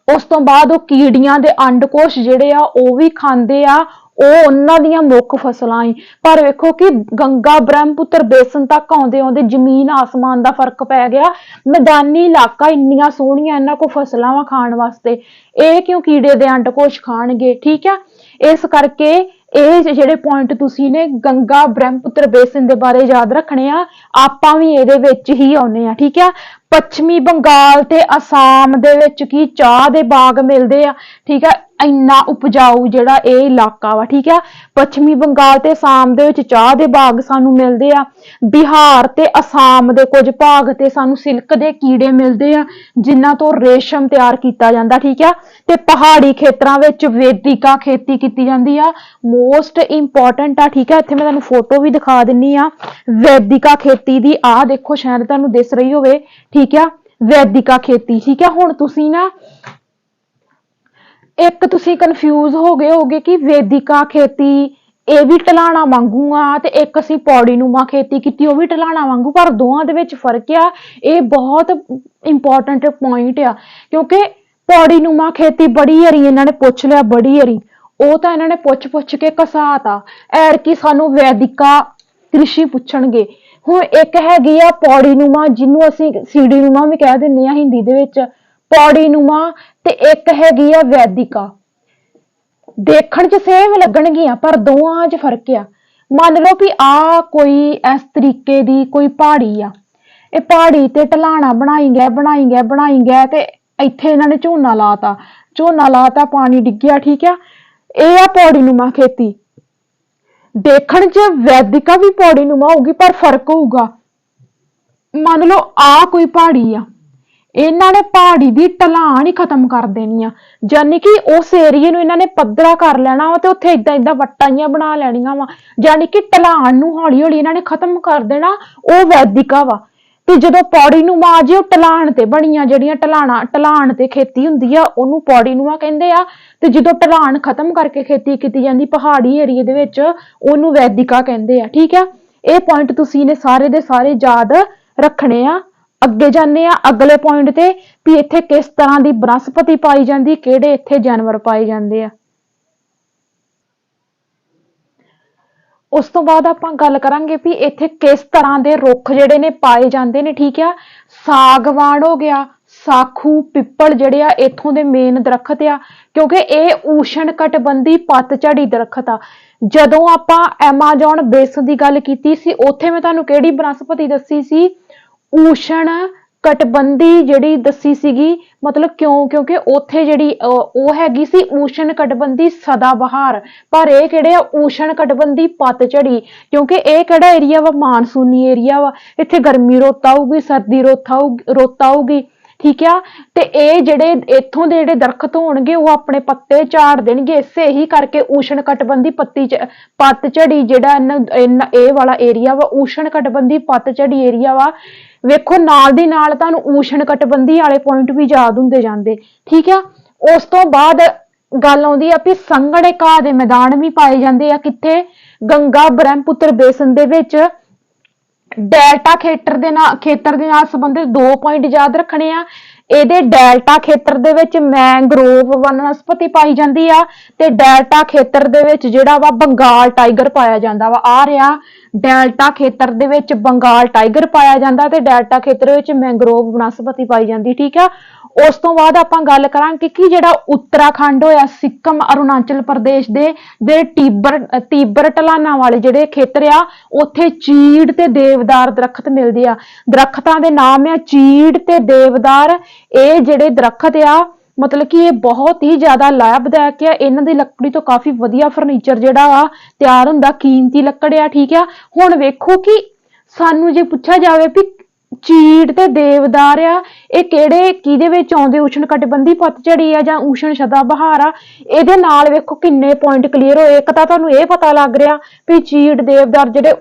ਉਸ ਤੋਂ ਬਾਅਦ ਉਹ ਕੀੜੀਆਂ ਦੇ ਅੰਡਕੋਸ਼ ਜਿਹੜੇ ਆ ਉਹ ਵੀ ਖਾਂਦੇ ਆ, ਉਹ ਉਹਨਾਂ ਦੀਆਂ ਮੁੱਖ ਫਸਲਾਂ ਹੀ। ਪਰ ਵੇਖੋ ਕਿ ਗੰਗਾ ਬ੍ਰਹਮਪੁੱਤਰ ਬੇਸਨ ਤੱਕ ਆਉਂਦੇ ਆਉਂਦੇ ਜ਼ਮੀਨ ਆਸਮਾਨ ਦਾ ਫਰਕ ਪੈ ਗਿਆ। ਮੈਦਾਨੀ ਇਲਾਕਾ, ਇੰਨੀਆਂ ਸੋਹਣੀਆਂ ਇਹਨਾਂ ਕੋਲ ਫਸਲਾਂ ਵਾ ਖਾਣ ਵਾਸਤੇ, ਇਹ ਕਿਉਂ ਕੀੜੇ ਦੇ ਅੰਡਕੋਸ਼ ਖਾਣਗੇ? ਠੀਕ ਆ, ਇਸ ਕਰਕੇ ਇਹ ਜਿਹੜੇ ਪੁਆਇੰਟ ਤੁਸੀਂ ਨੇ ਗੰਗਾ ਬ੍ਰਹਮਪੁੱਤਰ ਬੇਸਨ ਦੇ ਬਾਰੇ ਯਾਦ ਰੱਖਣੇ ਆ। ਆਪਾਂ ਵੀ ਇਹਦੇ ਵਿੱਚ ਹੀ ਆਉਨੇ ਆ। ਠੀਕ ਆ, ਪੱਛਮੀ ਬੰਗਾਲ ਤੇ ਅਸਾਮ ਦੇ ਵਿੱਚ ਕੀ ਚਾਹ ਦੇ ਬਾਗ ਮਿਲਦੇ ਆ। ਠੀਕ ਆ, ਇੰਨਾ ਉਪਜਾਊ ਜਿਹੜਾ ਇਹ ਇਲਾਕਾ ਵਾ। ਠੀਕ ਆ, ਪੱਛਮੀ ਬੰਗਾਲ ਤੇ ਅਸਾਮ ਦੇ ਵਿੱਚ ਚਾਹ ਦੇ ਬਾਗ ਸਾਨੂੰ ਮਿਲਦੇ ਆ। ਬਿਹਾਰ ਤੇ ਅਸਾਮ ਦੇ ਕੁਝ ਭਾਗ ਤੇ ਸਾਨੂੰ ਸਿਲਕ ਦੇ ਕੀੜੇ ਮਿਲਦੇ ਆ, ਜਿਨ੍ਹਾਂ ਤੋਂ ਰੇਸ਼ਮ ਤਿਆਰ ਕੀਤਾ ਜਾਂਦਾ। ਠੀਕ ਆ, ਤੇ ਪਹਾੜੀ ਖੇਤਰਾਂ ਵਿੱਚ ਵੇਦਿਕਾ ਖੇਤੀ ਕੀਤੀ ਜਾਂਦੀ ਆ, ਮੋਸਟ ਇੰਪੋਰਟੈਂਟ ਆ। ਠੀਕ ਆ, ਇੱਥੇ ਮੈਂ ਤੁਹਾਨੂੰ ਫੋਟੋ ਵੀ ਦਿਖਾ ਦਿੰਨੀ ਆ ਵੈਦਿਕਾ ਖੇਤੀ ਦੀ। ਆਹ ਦੇਖੋ, ਸ਼ਾਇਦ ਤੁਹਾਨੂੰ ਦਿਸ ਰਹੀ ਹੋਵੇ। ਠੀਕ ਆ, ਵੈਦਿਕਾ ਖੇਤੀ। ਠੀਕ ਆ, ਹੁਣ ਤੁਸੀਂ ਨਾ ਇੱਕ ਤੁਸੀਂ ਕਨਫਿਊਜ਼ ਹੋ ਗਏ ਹੋਗੇ ਕਿ ਵੈਦਿਕਾ ਖੇਤੀ ਇਹ ਵੀ ਢਲਾਣਾ ਵਾਂਗੂ ਆ, ਤੇ ਇੱਕ ਅਸੀਂ ਪੌੜੀ ਨੂੰਮਾ ਖੇਤੀ ਕੀਤੀ ਉਹ ਵੀ ਢਲਾਣਾ ਵਾਂਗੂ, ਪਰ ਦੋਵਾਂ ਦੇ ਵਿੱਚ ਫਰਕ ਆ। ਇਹ ਬਹੁਤ ਇੰਪੋਰਟੈਂਟ ਪੁਆਇੰਟ ਆ, ਕਿਉਂਕਿ ਪੌੜੀ ਨੂੰਮਾ ਖੇਤੀ ਬੜੀ ਹਰੀ ਇਹਨਾਂ ਨੇ ਪੁੱਛ ਲਿਆ, ਬੜੀ ਹਰੀ ਉਹ ਤਾਂ ਇਹਨਾਂ ਨੇ ਪੁੱਛ ਕੇ ਘਸਾਤਾ। ਐਰਕੀ ਸਾਨੂੰ ਵੈਦਿਕਾ ਕ੍ਰਿਸ਼ੀ ਪੁੱਛਣਗੇ। ਹੁਣ ਇੱਕ ਹੈਗੀ ਆ ਪੌੜੀ ਨੂੰਮਾ, ਜਿਹਨੂੰ ਅਸੀਂ ਸੀੜੀ ਨੂੰਮਾ ਵੀ ਕਹਿ ਦਿੰਦੇ ਆ ਹਿੰਦੀ ਦੇ ਵਿੱਚ, ਪੌੜੀ ਨੂੰਮਾ, ਤੇ ਇੱਕ ਹੈਗੀ ਆ ਵੈਦਿਕਾ। ਦੇਖਣ ਚ ਸੇਮ ਲੱਗਣਗੀਆਂ ਪਰ ਦੋਵਾਂ ਚ ਫਰਕ ਆ। ਮੰਨ ਲਓ ਵੀ ਆ ਕੋਈ ਇਸ ਤਰੀਕੇ ਦੀ ਕੋਈ ਪਹਾੜੀ ਆ, ਇਹ ਪਹਾੜੀ ਤੇ ਢਲਾਣਾ ਬਣਾਈ ਗਿਆ ਤੇ ਇੱਥੇ ਇਹਨਾਂ ਨੇ ਝੋਨਾ ਲਾਤਾ, ਪਾਣੀ ਡਿੱਗਿਆ। ਠੀਕ ਆ, ਇਹ ਆ ਪੌੜੀ ਨੂੰਮਾ ਖੇਤੀ। ਦੇਖਣ ਚ ਵੈਦਿਕਾ ਵੀ ਪੌੜੀ ਨੂੰਮਾ ਹੋਊਗੀ ਪਰ ਫਰਕ ਹੋਊਗਾ। ਮੰਨ ਲਓ ਆ ਕੋਈ ਪਹਾੜੀ ਆ, ਇਹਨਾਂ ਨੇ ਪਹਾੜੀ ਦੀ ਢਲਾਣ ਹੀ ਖਤਮ ਕਰ ਦੇਣੀ ਆ, ਯਾਨੀ ਕਿ ਉਸ ਏਰੀਏ ਨੂੰ ਇਹਨਾਂ ਨੇ ਪੱਧਰਾ ਕਰ ਲੈਣਾ ਵਾ ਤੇ ਉੱਥੇ ਏਦਾਂ ਵੱਟਾਂ ਜਿਹੀਆਂ ਬਣਾ ਲੈਣੀਆਂ ਵਾ, ਯਾਨੀ ਕਿ ਢਲਾਣ ਨੂੰ ਹੌਲੀ ਹੌਲੀ ਇਹਨਾਂ ਨੇ ਖਤਮ ਕਰ ਦੇਣਾ। ਉਹ ਵੈਦਿਕਾ ਵਾ। ਤੇ ਜਦੋਂ ਪੌੜੀ ਨੂੰਮਾ ਜੇ ਉਹ ਢਲਾਣ ਤੇ ਬਣੀਆਂ, ਜਿਹੜੀਆਂ ਢਲਾਣ ਤੇ ਖੇਤੀ ਹੁੰਦੀ ਆ ਉਹਨੂੰ ਪੌੜੀ ਨੂੰਮਾ ਕਹਿੰਦੇ ਆ, ਤੇ ਜਦੋਂ ਢਲਾਣ ਖਤਮ ਕਰਕੇ ਖੇਤੀ ਕੀਤੀ ਜਾਂਦੀ ਪਹਾੜੀ ਏਰੀਏ ਦੇ ਵਿੱਚ ਉਹਨੂੰ ਵੈਦਿਕਾ ਕਹਿੰਦੇ ਆ। ਠੀਕ ਆ, ਇਹ ਪੁਆਇੰਟ ਤੁਸੀਂ ਨੇ ਸਾਰੇ ਦੇ ਸਾਰੇ ਯਾਦ ਰੱਖਣੇ ਆ। ਅੱਗੇ ਜਾਂਦੇ ਆ ਅਗਲੇ ਪੁਆਇੰਟ ਤੇ ਵੀ ਇੱਥੇ ਕਿਸ ਤਰ੍ਹਾਂ ਦੀ ਬਨਸਪਤੀ ਪਾਈ ਜਾਂਦੀ, ਕਿਹੜੇ ਇੱਥੇ ਜਾਨਵਰ ਪਾਏ ਜਾਂਦੇ ਆ। ਉਸ ਤੋਂ ਬਾਅਦ ਆਪਾਂ ਗੱਲ ਕਰਾਂਗੇ ਵੀ ਇੱਥੇ ਕਿਸ ਤਰ੍ਹਾਂ ਦੇ ਰੁੱਖ ਜਿਹੜੇ ਨੇ ਪਾਏ ਜਾਂਦੇ ਨੇ। ਠੀਕ ਆ, ਸਾਗਵਾਨ ਹੋ ਗਿਆ, ਸਾਖੂ, ਪਿੱਪਲ ਜਿਹੜੇ ਆ ਇੱਥੋਂ ਦੇ ਮੇਨ ਦਰਖਤ ਆ, ਕਿਉਂਕਿ ਇਹ ਊਸ਼ਣ ਕਟਬੰਧੀ ਪਤਝੜੀ ਦਰਖਤ ਆ। ਜਦੋਂ ਆਪਾਂ ਐਮਾਜ਼ੋਨ ਬੇਸਨ ਦੀ ਗੱਲ ਕੀਤੀ ਸੀ, ਉੱਥੇ ਮੈਂ ਤੁਹਾਨੂੰ ਕਿਹੜੀ ਬਨਸਪਤੀ ਦੱਸੀ ਸੀ? ਊਸ਼ਣ ਕਟਬੰਧੀ ਜਿਹੜੀ ਦੱਸੀ ਸੀਗੀ। ਮਤਲਬ ਕਿਉਂਕਿ ਉੱਥੇ ਜਿਹੜੀ ਉਹ ਹੈਗੀ ਸੀ ਊਸ਼ਣ ਕਟਬੰਧੀ ਸਦਾਬਹਾਰ, ਪਰ ਇਹ ਕਿਹੜੇ ਆ? ਊਸ਼ਣ ਕਟਬੰਧੀ ਪਤਝੜੀ, ਕਿਉਂਕਿ ਇਹ ਕਿਹੜਾ ਏਰੀਆ ਵਾ? ਮਾਨਸੂਨੀ ਏਰੀਆ ਵਾ। ਇੱਥੇ ਗਰਮੀ ਰੁੱਤ ਆਊਗੀ, ਸਰਦੀ ਰੁੱਤ ਆਊਗੀ। ਠੀਕ ਆ, ਤੇ ਇਹ ਜਿਹੜੇ ਇੱਥੋਂ ਦੇ ਜਿਹੜੇ ਦਰਖਤ ਹੋਣਗੇ ਉਹ ਆਪਣੇ ਪੱਤੇ ਝਾੜ ਦੇਣਗੇ। ਇਸੇ ਹੀ ਕਰਕੇ ਊਸ਼ਣ ਕਟਬੰਧੀ ਪਤਝੜੀ ਜਿਹੜਾ ਇਹ ਵਾਲਾ ਏਰੀਆ ਵਾ, ਊਸ਼ਣ ਕਟਬੰਧੀ ਪਤਝੜੀ ਏਰੀਆ ਵਾ। ਵੇਖੋ ਨਾਲ ਦੀ ਨਾਲ ਤੁਹਾਨੂੰ ਊਸ਼ਣ ਕਟਬੰਧੀ ਵਾਲੇ ਪੁਆਇੰਟ ਵੀ ਯਾਦ ਹੁੰਦੇ ਜਾਂਦੇ। ਠੀਕ ਆ, ਉਸ ਤੋਂ ਬਾਅਦ ਗੱਲ ਆਉਂਦੀ ਆ ਵੀ ਸੰਘਣੇ ਘਾਹ ਦੇ ਮੈਦਾਨ ਵੀ ਪਾਏ ਜਾਂਦੇ ਆ। ਕਿੱਥੇ? ਗੰਗਾ ਬ੍ਰਹਮਪੁੱਤਰ ਬੇਸਨ ਦੇ ਵਿੱਚ। ਡੈਲਟਾ ਖੇਤਰ ਦੇ ਨਾਲ ਸੰਬੰਧਿਤ 2 ਪੁਆਇੰਟ ਯਾਦ ਰੱਖਣੇ ਆ। ਇਹਦੇ ਡੈਲਟਾ ਖੇਤਰ ਦੇ ਵਿੱਚ ਮੈਂਗਰੋਵ ਵਨਸਪਤੀ ਪਾਈ ਜਾਂਦੀ ਆ, ਤੇ ਡੈਲਟਾ ਖੇਤਰ ਦੇ ਵਿੱਚ ਜਿਹੜਾ ਵਾ ਬੰਗਾਲ ਟਾਈਗਰ ਪਾਇਆ ਜਾਂਦਾ ਵਾ। ਆ ਰਿਹਾ ਡੈਲਟਾ ਖੇਤਰ ਦੇ ਵਿੱਚ ਬੰਗਾਲ ਟਾਈਗਰ ਪਾਇਆ ਜਾਂਦਾ ਤੇ ਡੈਲਟਾ ਖੇਤਰ ਵਿੱਚ ਮੈਂਗਰੋਵ ਵਨਸਪਤੀ ਪਾਈ ਜਾਂਦੀ। ਠੀਕ ਆ, ਉਸ ਤੋਂ ਬਾਅਦ ਆਪਾਂ ਗੱਲ ਕਰਾਂਗੇ ਕਿ ਜਿਹੜਾ ਉੱਤਰਾਖੰਡ ਹੋਇਆ, ਸਿੱਕਮ, ਅਰੁਣਾਚਲ ਪ੍ਰਦੇਸ਼ ਦੇ ਤੀਬਰ ਢਲਾਨਾਂ ਵਾਲੇ ਜਿਹੜੇ ਖੇਤਰ ਆ, ਉੱਥੇ ਚੀੜ ਤੇ ਦੇਵਦਾਰ ਦਰਖਤ ਮਿਲਦੇ ਆ। ਦਰਖਤਾਂ ਦੇ ਨਾਮ ਆ ਚੀੜ ਤੇ ਦੇਵਦਾਰ। ਇਹ ਜਿਹੜੇ ਦਰਖਤ ਆ ਮਤਲਬ ਕਿ ਇਹ ਬਹੁਤ ਹੀ ਜ਼ਿਆਦਾ ਲਾਭਦਾਇਕ ਆ। ਇਹਨਾਂ ਦੀ ਲੱਕੜੀ ਤੋਂ ਕਾਫੀ ਵਧੀਆ ਫਰਨੀਚਰ ਜਿਹੜਾ ਵਾ ਤਿਆਰ ਹੁੰਦਾ, ਕੀਮਤੀ ਲੱਕੜ ਆ। ਠੀਕ ਆ, ਹੁਣ ਵੇਖੋ ਕਿ ਸਾਨੂੰ ਜੇ ਪੁੱਛਿਆ ਜਾਵੇ ਵੀ ਚੀੜ ਤੇ ਦੇਵਦਾਰ ਆ, ਇਹ ਕਿਹਦੇ ਵਿੱਚ ਆਉਂਦੇ? ਊਸ਼ਣ ਕਟਬੰਧੀ ਪਤਝੜੀ ਆ ਜਾਂ ਊਸ਼ਣ ਸਦਾਬਹਾਰ ਆ? ਇਹਦੇ ਨਾਲ ਵੇਖੋ ਕਿੰਨੇ ਪੁਆਇੰਟ ਕਲੀਅਰ ਹੋਏ। ਇੱਕ ਤਾਂ ਤੁਹਾਨੂੰ ਇਹ ਪਤਾ ਲੱਗ ਰਿਹਾ ਵੀ ਚੀੜ ਦੇਵਦਾਰ ਜਿਹੜੇ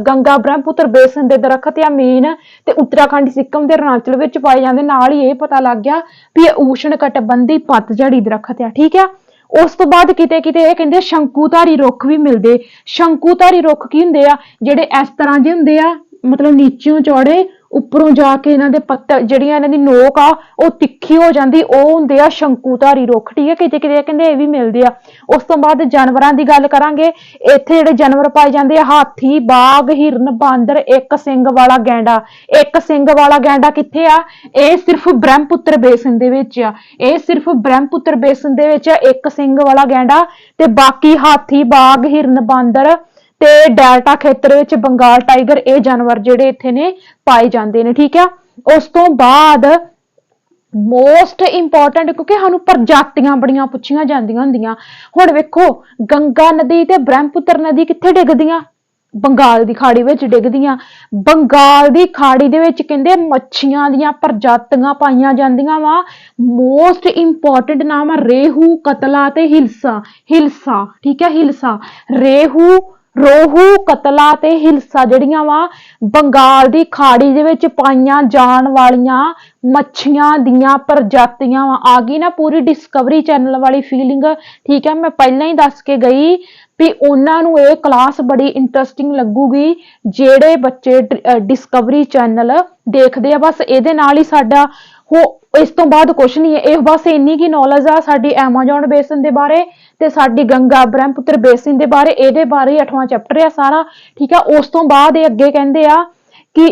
ਗੰਗਾ ਬ੍ਰਹਮਪੁੱਤਰ ਬੇਸਨ ਦੇ ਦਰਖਤ ਆ ਮੇਨ, ਤੇ ਉੱਤਰਾਖੰਡ, ਸਿੱਕਮ ਤੇ ਅਰੁਣਾਚਲ ਵਿੱਚ ਪਾਏ ਜਾਂਦੇ। ਨਾਲ ਹੀ ਇਹ ਪਤਾ ਲੱਗ ਗਿਆ ਵੀ ਇਹ ਊਸ਼ਣ ਕਟਬੰਧੀ ਪਤਝੜੀ ਦਰਖਤ ਆ। ਠੀਕ ਆ, ਉਸ ਤੋਂ ਬਾਅਦ ਕਿਤੇ ਇਹ ਕਹਿੰਦੇ ਸ਼ੰਕੂਧਾਰੀ ਰੁੱਖ ਵੀ ਮਿਲਦੇ। ਸ਼ੰਕੂਧਾਰੀ ਰੁੱਖ ਕੀ ਹੁੰਦੇ ਆ? ਜਿਹੜੇ ਇਸ ਤਰ੍ਹਾਂ ਦੇ ਹੁੰਦੇ ਆ, ਮਤਲਬ ਨੀਚਿਓਂ ਚੌੜੇ, ਉੱਪਰੋਂ ਜਾ ਕੇ ਇਹਨਾਂ ਦੇ ਪੱਤੇ ਜਿਹੜੀਆਂ ਇਹਨਾਂ ਦੀ ਨੋਕ ਆ ਉਹ ਤਿੱਖੀ ਹੋ ਜਾਂਦੀ, ਉਹ ਹੁੰਦੇ ਆ ਸ਼ੰਕੂਧਾਰੀ ਰੁੱਖ। ਠੀਕ ਹੈ, ਕਿਤੇ ਕਿਤੇ ਕਹਿੰਦੇ ਇਹ ਵੀ ਮਿਲਦੇ ਆ। ਉਸ ਤੋਂ ਬਾਅਦ ਜਾਨਵਰਾਂ ਦੀ ਗੱਲ ਕਰਾਂਗੇ। ਇੱਥੇ ਜਿਹੜੇ ਜਾਨਵਰ ਪਾਏ ਜਾਂਦੇ ਆ, ਹਾਥੀ, ਬਾਘ, ਹਿਰਨ, ਬਾਂਦਰ, ਇੱਕ ਸਿੰਗ ਵਾਲਾ ਗੈਂਡਾ। ਇੱਕ ਸਿੰਗ ਵਾਲਾ ਗੈਂਡਾ ਕਿੱਥੇ ਆ? ਇਹ ਸਿਰਫ ਬ੍ਰਹਮਪੁੱਤਰ ਬੇਸਿਨ ਦੇ ਵਿੱਚ ਆ। ਇਹ ਸਿਰਫ ਬ੍ਰਹਮਪੁੱਤਰ ਬੇਸਿਨ ਦੇ ਵਿੱਚ ਆ ਇੱਕ ਸਿੰਗ ਵਾਲਾ ਗੈਂਡਾ, ਤੇ ਬਾਕੀ ਹਾਥੀ, ਬਾਘ, ਹਿਰਨ, ਬਾਂਦਰ ਤੇ ਡੈਲਟਾ ਖੇਤਰ ਵਿੱਚ ਬੰਗਾਲ ਟਾਈਗਰ, ਇਹ ਜਾਨਵਰ ਜਿਹੜੇ ਇੱਥੇ ਨੇ ਪਾਏ ਜਾਂਦੇ ਨੇ। ਠੀਕ ਆ, ਉਸ ਤੋਂ ਬਾਅਦ ਮੋਸਟ ਇੰਪੋਰਟੈਂਟ, ਕਿਉਂਕਿ ਸਾਨੂੰ ਪ੍ਰਜਾਤੀਆਂ ਬੜੀਆਂ ਪੁੱਛੀਆਂ ਜਾਂਦੀਆਂ ਹੁੰਦੀਆਂ। ਹੁਣ ਵੇਖੋ, ਗੰਗਾ ਨਦੀ ਤੇ ਬ੍ਰਹਮਪੁੱਤਰ ਨਦੀ ਕਿੱਥੇ ਡਿੱਗਦੀਆਂ? ਬੰਗਾਲ ਦੀ ਖਾੜੀ ਵਿੱਚ ਡਿੱਗਦੀਆਂ। ਬੰਗਾਲ ਦੀ ਖਾੜੀ ਦੇ ਵਿੱਚ ਕਹਿੰਦੇ ਮੱਛੀਆਂ ਦੀਆਂ ਪ੍ਰਜਾਤੀਆਂ ਪਾਈਆਂ ਜਾਂਦੀਆਂ ਵਾ। ਮੋਸਟ ਇੰਪੋਰਟੈਂਟ ਨਾਮ ਆ ਰੇਹੂ, ਕਤਲਾ ਤੇ ਹਿਲਸਾ। ਹਿਲਸਾ, ਠੀਕ ਹੈ, ਹਿਲਸਾ। ਰੋਹੂ, ਕਤਲਾ ਤੇ ਹਿਲਸਾ ਜਿਹੜੀਆਂ ਵਾ ਬੰਗਾਲ ਦੀ ਖਾੜੀ ਦੇ ਵਿੱਚ ਪਾਈਆਂ ਜਾਣ ਵਾਲੀਆਂ ਮੱਛੀਆਂ ਦੀਆਂ ਪ੍ਰਜਾਤੀਆਂ ਵਾ। ਆ ਗਈ ਨਾ ਪੂਰੀ ਡਿਸਕਵਰੀ ਚੈਨਲ ਵਾਲੀ ਫੀਲਿੰਗ। ਠੀਕ ਹੈ, ਮੈਂ ਪਹਿਲਾਂ ਹੀ ਦੱਸ ਕੇ ਗਈ ਵੀ ਉਹਨਾਂ ਨੂੰ ਇਹ ਕਲਾਸ ਬੜੀ ਇੰਟਰਸਟਿੰਗ ਲੱਗੂਗੀ ਜਿਹੜੇ ਬੱਚੇ ਡਿਸਕਵਰੀ ਚੈਨਲ ਦੇਖਦੇ ਆ। ਬਸ ਇਹਦੇ ਨਾਲ ਹੀ ਸਾਡਾ ਇਸ ਤੋਂ ਬਾਅਦ ਕੁਛ ਨਹੀਂ ਹੈ। ਇਹ ਬਸ ਇੰਨੀ ਕੀ ਨੌਲੇਜ ਆ ਸਾਡੀ ਐਮਾਜ਼ੋਨ ਬੇਸਿਨ ਦੇ ਬਾਰੇ ਤੇ ਸਾਡੀ ਗੰਗਾ ਬ੍ਰਹਮਪੁੱਤਰ ਬੇਸਿਨ ਦੇ ਬਾਰੇ। ਇਹਦੇ ਬਾਰੇ 8ਵਾਂ ਚੈਪਟਰ ਆ ਸਾਰਾ। ਠੀਕ ਆ, ਉਸ ਤੋਂ ਬਾਅਦ ਇਹ ਅੱਗੇ ਕਹਿੰਦੇ ਆ ਕਿ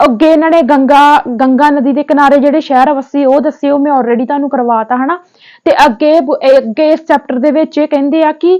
ਅੱਗੇ ਇਹਨਾਂ ਨੇ ਗੰਗਾ ਨਦੀ ਦੇ ਕਿਨਾਰੇ ਜਿਹੜੇ ਸ਼ਹਿਰ ਵਸੇ ਉਹ ਦੱਸੇ, ਉਹ ਮੈਂ ਆਲਰੇਡੀ ਤੁਹਾਨੂੰ ਕਰਵਾਤਾ ਹਨਾ। ਤੇ ਅੱਗੇ ਇਸ ਚੈਪਟਰ ਦੇ ਵਿੱਚ ਇਹ ਕਹਿੰਦੇ ਆ ਕਿ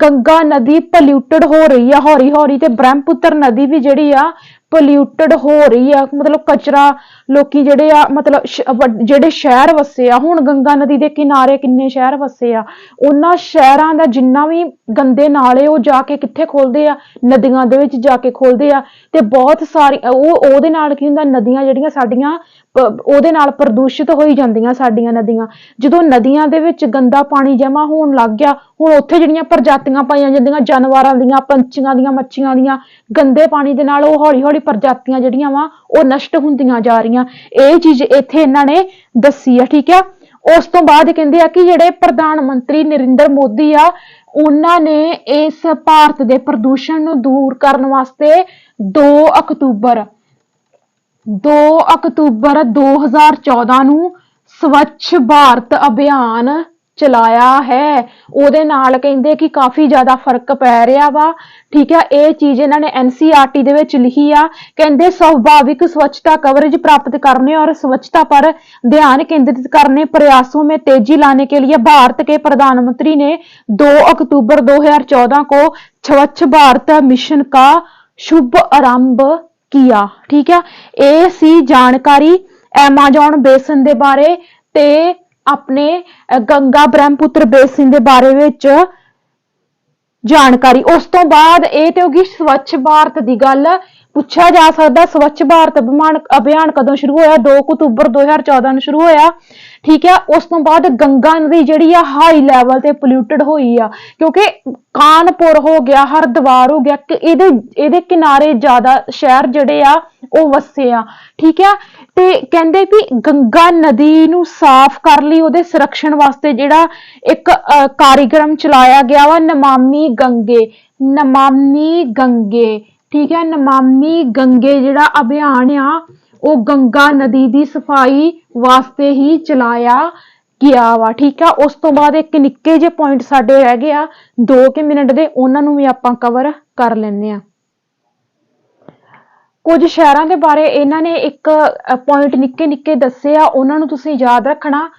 ਗੰਗਾ ਨਦੀ ਪੋਲਿਊਟਡ ਹੋ ਰਹੀ ਆ ਹੌਲੀ ਹੌਲੀ, ਤੇ ਬ੍ਰਹਮਪੁੱਤਰ ਨਦੀ ਵੀ ਜਿਹੜੀ ਆ ਪੋਲਿਊਟਡ ਹੋ ਰਹੀ ਆ। ਮਤਲਬ ਕਚਰਾ ਲੋਕੀ ਜਿਹੜੇ ਆ, ਮਤਲਬ ਜਿਹੜੇ ਸ਼ਹਿਰ ਵਸੇ ਆ, ਹੁਣ ਗੰਗਾ ਨਦੀ ਦੇ ਕਿਨਾਰੇ ਕਿੰਨੇ ਸ਼ਹਿਰ ਵਸੇ ਆ, ਉਹਨਾਂ ਸ਼ਹਿਰਾਂ ਦਾ ਜਿੰਨਾ ਵੀ ਗੰਦੇ ਨਾਲੇ ਉਹ ਜਾ ਕੇ ਕਿੱਥੇ ਖੋਲਦੇ ਆ? ਨਦੀਆਂ ਦੇ ਵਿੱਚ ਜਾ ਕੇ ਖੋਲਦੇ ਆ। ਤੇ ਬਹੁਤ ਸਾਰੀ ਉਹਦੇ ਨਾਲ ਕੀ ਹੁੰਦਾ, ਨਦੀਆਂ ਜਿਹੜੀਆਂ ਸਾਡੀਆਂ ਉਹਦੇ ਨਾਲ ਪ੍ਰਦੂਸ਼ਿਤ ਹੋਈ ਜਾਂਦੀਆਂ ਸਾਡੀਆਂ ਨਦੀਆਂ। ਜਦੋਂ ਨਦੀਆਂ ਦੇ ਵਿੱਚ ਗੰਦਾ ਪਾਣੀ ਜਮਾ ਹੋਣ ਲੱਗ ਗਿਆ, ਹੁਣ ਉੱਥੇ ਜਿਹੜੀਆਂ ਪ੍ਰਜਾਤੀਆਂ ਪਾਈਆਂ ਜਾਂਦੀਆਂ ਜਾਨਵਰਾਂ ਦੀਆਂ, ਪੰਛੀਆਂ ਦੀਆਂ, ਮੱਛੀਆਂ ਦੀਆਂ, ਗੰਦੇ ਪਾਣੀ ਦੇ ਨਾਲ ਉਹ ਹੌਲੀ ਹੌਲੀ ਪ੍ਰਜਾਤੀਆਂ ਜਿਹੜੀਆਂ ਵਾ ਉਹ ਨਸ਼ਟ ਹੁੰਦੀਆਂ ਜਾ ਰਹੀਆਂ। ਇਹ ਚੀਜ਼ ਇੱਥੇ ਇਹਨਾਂ ਨੇ ਦੱਸੀ ਆ। ਠੀਕ ਆ, ਉਸ ਤੋਂ ਬਾਅਦ ਕਹਿੰਦੇ ਆ ਕਿ ਜਿਹੜੇ ਪ੍ਰਧਾਨ ਮੰਤਰੀ ਨਰਿੰਦਰ ਮੋਦੀ ਆ, ਉਹਨਾਂ ਨੇ ਇਸ ਭਾਰਤ ਦੇ ਪ੍ਰਦੂਸ਼ਣ ਨੂੰ ਦੂਰ ਕਰਨ ਵਾਸਤੇ 2 ਅਕਤੂਬਰ 2014 ਨੂੰ ਸਵੱਛ ਭਾਰਤ ਅਭਿਆਨ ਚਲਾਇਆ ਹੈ। ਉਹਦੇ ਨਾਲ ਕਹਿੰਦੇ ਕਿ ਕਾਫੀ ਜ਼ਿਆਦਾ ਫਰਕ ਪੈ ਰਿਹਾ ਵਾ। ठीक है, ये चीज इन्होंने NCERT ਦੇ ਵਿੱਚ ਲਿਖੀ ਆ। ਕਹਿੰਦੇ स्वाभाविक स्वच्छता कवरेज प्राप्त करने और स्वच्छता पर ध्यान केंद्रित करने प्रयासों में तेजी लाने के लिए भारत के प्रधानमंत्री ने 2 अक्टूबर 2014 को स्वच्छ भारत मिशन का शुभ आरंभ किया। ठीक है, ये सी जानकारी एमेजॉन बेसिन दे बारे ते अपने गंगा ब्रह्मपुत्र बेसिन दे बारे विच जानकारी। उस तो बाद ये तो होगी स्वच्छ भारत की गल। पूछा जा सकता स्वच्छ भारत अभियान कदों शुरू होया? 2 अक्टूबर 2014 में शुरू होया। ठीक है, उस तो बाद गंगा नदी जिहड़ी आ हाई लैवल ते पोल्यूटेड होई आ, क्योंकि कानपुर हो गया, हरिद्वार हो गया, इहदे किनारे ज्यादा शहर जिहड़े आ ਉਹ ਵਸੇ ਆ। ठीक है, ਤੇ ਕਹਿੰਦੇ ਵੀ ਗੰਗਾ ਨਦੀ ਨੂੰ ਸਾਫ਼ ਕਰ ਲਈ, ਉਹਦੇ ਸੰਰਖਣ ਵਾਸਤੇ ਜਿਹੜਾ ਇੱਕ ਕਾਰਜਕ੍ਰਮ ਚਲਾਇਆ ਗਿਆ ਵਾ, ਨਮਾਮੀ ਗੰਗੇ। ठीक है, नमामि गंगे ਜਿਹੜਾ ਅਭਿਆਨ ਆ ਉਹ ਗੰਗਾ ਨਦੀ ਦੀ ਸਫਾਈ ਵਾਸਤੇ ਹੀ ਚਲਾਇਆ ਗਿਆ ਵਾ। ਠੀਕ ਆ, ਉਸ ਤੋਂ ਬਾਅਦ ਇੱਕ ਨਿੱਕੇ ਜਿਹੇ ਪੁਆਇੰਟ ਸਾਡੇ ਰਹਿ ਗਏ ਆ 2 ਮਿੰਟ ਦੇ, ਉਹਨਾਂ ਨੂੰ ਵੀ ਆਪਾਂ ਕਵਰ ਕਰ ਲੈਂਦੇ ਆ। ਕੁਝ ਸ਼ਹਿਰਾਂ ਦੇ ਬਾਰੇ ਇਹਨਾਂ ਨੇ ਇੱਕ ਪੁਆਇੰਟ ਨਿੱਕੇ ਨਿੱਕੇ ਦੱਸੇ ਆ, ਉਹਨਾਂ ਨੂੰ ਤੁਸੀਂ ਯਾਦ ਰੱਖਣਾ।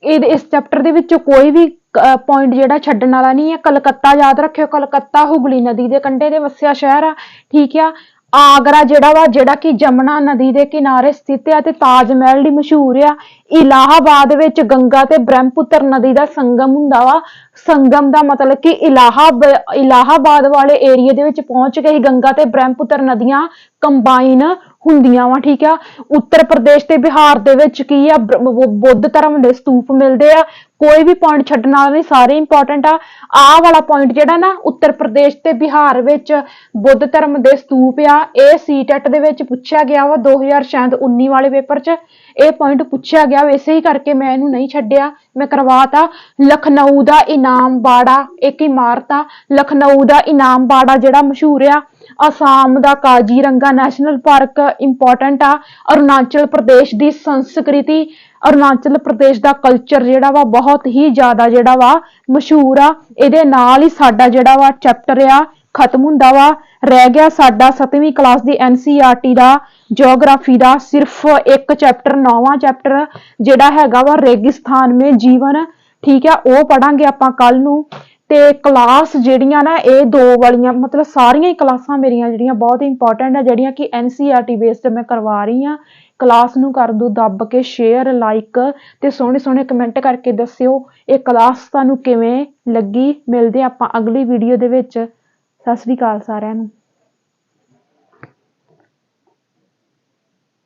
ਇਸ ਚੈਪਟਰ ਦੇ ਵਿੱਚ ਕੋਈ ਵੀ ਪੁਆਇੰਟ ਜਿਹੜਾ ਛੱਡਣ ਵਾਲਾ ਨਹੀਂ ਹੈ। ਕਲਕੱਤਾ ਯਾਦ ਰੱਖਿਓ, ਕਲਕੱਤਾ ਹੁਗਲੀ ਨਦੀ ਦੇ ਕੰਢੇ ਤੇ ਵਸਿਆ ਸ਼ਹਿਰ ਆ। ਠੀਕ ਆ, ਆਗਰਾ ਜਿਹੜਾ ਕਿ ਜਮਨਾ ਨਦੀ ਦੇ ਕਿਨਾਰੇ ਸਥਿਤ ਆ ਤੇ ਤਾਜ ਮਹਿਲ ਲਈ ਮਸ਼ਹੂਰ ਆ। ਇਲਾਹਾਬਾਦ ਵਿੱਚ ਗੰਗਾ ਤੇ ਬ੍ਰਹਮਪੁੱਤਰ ਨਦੀ ਦਾ ਸੰਗਮ ਹੁੰਦਾ ਵਾ। ਸੰਗਮ ਦਾ ਮਤਲਬ ਕਿ ਇਲਾਹਾਬਾਦ ਵਾਲੇ ਏਰੀਏ ਦੇ ਵਿੱਚ ਪਹੁੰਚ ਕੇ ਹੀ ਗੰਗਾ ਤੇ ਬ੍ਰਹਮਪੁੱਤਰ ਨਦੀਆਂ ਕੰਬਾਈਨ ਹੁੰਦੀਆਂ ਵਾ। ਠੀਕ ਆ, ਉੱਤਰ ਪ੍ਰਦੇਸ਼ ਤੇ ਬਿਹਾਰ ਦੇ ਵਿੱਚ ਕੀ ਆ, ਬੁੱਧ ਧਰਮ ਦੇ ਸਤੂਪ ਮਿਲਦੇ ਆ। ਕੋਈ ਵੀ ਪੁਆਇੰਟ ਛੱਡਣ ਵਾਲਾ ਨਹੀਂ, ਸਾਰੇ ਇੰਪੋਰਟੈਂਟ ਆ। ਆਹ ਵਾਲਾ ਪੁਆਇੰਟ ਜਿਹੜਾ ਨਾ ਉੱਤਰ ਪ੍ਰਦੇਸ਼ ਤੇ ਬਿਹਾਰ ਵਿੱਚ ਬੁੱਧ ਧਰਮ ਦੇ ਸਤੂਪ ਆ, ਇਹ ਸੀਟੈਟ ਦੇ ਵਿੱਚ ਪੁੱਛਿਆ ਗਿਆ ਵਾ 2019 ਵਾਲੇ ਪੇਪਰ 'ਚ ਇਹ ਪੁਆਇੰਟ ਪੁੱਛਿਆ ਗਿਆ। ਵੈਸੇ ਹੀ ਕਰਕੇ ਮੈਂ ਇਹਨੂੰ ਨਹੀਂ ਛੱਡਿਆ, ਮੈਂ ਕਰਵਾਤਾ। ਲਖਨਊ ਦਾ ਇਨਾਮ ਬਾੜਾ ਇੱਕ ਇਮਾਰਤ ਆ। ਲਖਨਊ ਦਾ ਇਨਾਮ ਬਾੜਾ ਜਿਹੜਾ ਮਸ਼ਹੂਰ ਆ ਅਸਾਮ ਦਾ ਕਾਜ਼ੀਰੰਗਾ ਨੈਸ਼ਨਲ ਪਾਰਕ ਇੰਪੋਰਟੈਂਟ ਆ। ਅਰੁਣਾਚਲ ਪ੍ਰਦੇਸ਼ ਦੀ ਸੰਸਕ੍ਰਿਤੀ, ਅਰੁਣਾਚਲ ਪ੍ਰਦੇਸ਼ ਦਾ ਕਲਚਰ ਜਿਹੜਾ ਵਾ ਬਹੁਤ ਹੀ ਜ਼ਿਆਦਾ ਜਿਹੜਾ ਵਾ ਮਸ਼ਹੂਰ ਆ। ਇਹਦੇ ਨਾਲ ਹੀ ਸਾਡਾ ਜਿਹੜਾ ਵਾ ਚੈਪਟਰ ਆ ਖਤਮ ਹੁੰਦਾ ਵਾ। ਰਹਿ ਗਿਆ ਸਾਡਾ 7ਵੀਂ ਕਲਾਸ ਦੀ NCERT ਦਾ ਜਿਓਗ੍ਰਾਫੀ ਦਾ ਸਿਰਫ ਇੱਕ ਚੈਪਟਰ, 9ਵਾਂ ਚੈਪਟਰ ਜਿਹੜਾ ਹੈਗਾ ਵਾ ਰੇਗਿਸਤਾਨ ਮੇਂ ਜੀਵਨ। ਠੀਕ ਆ, ਉਹ ਪੜਾਂਗੇ ਆਪਾਂ ਕੱਲ ਨੂੰ। ਤੇ ਕਲਾਸ ਜਿਹੜੀਆਂ ਨਾ ਇਹ 2 ਵਾਲੀਆਂ ਮਤਲਬ ਸਾਰੀਆਂ ਹੀ ਕਲਾਸਾਂ ਮੇਰੀਆਂ ਜਿਹੜੀਆਂ ਬਹੁਤ ਇੰਪੋਰਟੈਂਟ ਆ, ਜਿਹੜੀਆਂ ਕਿ NCERT ਬੇਸਡ ਮੈਂ ਕਰਵਾ ਰਹੀ ਹਾਂ। ਕਲਾਸ ਨੂੰ ਕਰ ਦਿਓ ਦੱਬ ਕੇ ਸ਼ੇਅਰ, ਲਾਈਕ ਤੇ ਸੋਹਣੇ ਸੋਹਣੇ ਕਮੈਂਟ ਕਰਕੇ ਦੱਸਿਓ ਇਹ ਕਲਾਸ ਤੁਹਾਨੂੰ ਕਿਵੇਂ ਲੱਗੀ। ਮਿਲਦੇ ਆਪਾਂ ਅਗਲੀ ਵੀਡੀਓ ਦੇ ਵਿੱਚ। ਸਤਿ ਸ੍ਰੀ ਅਕਾਲ ਸਾਰਿਆਂ ਨੂੰ।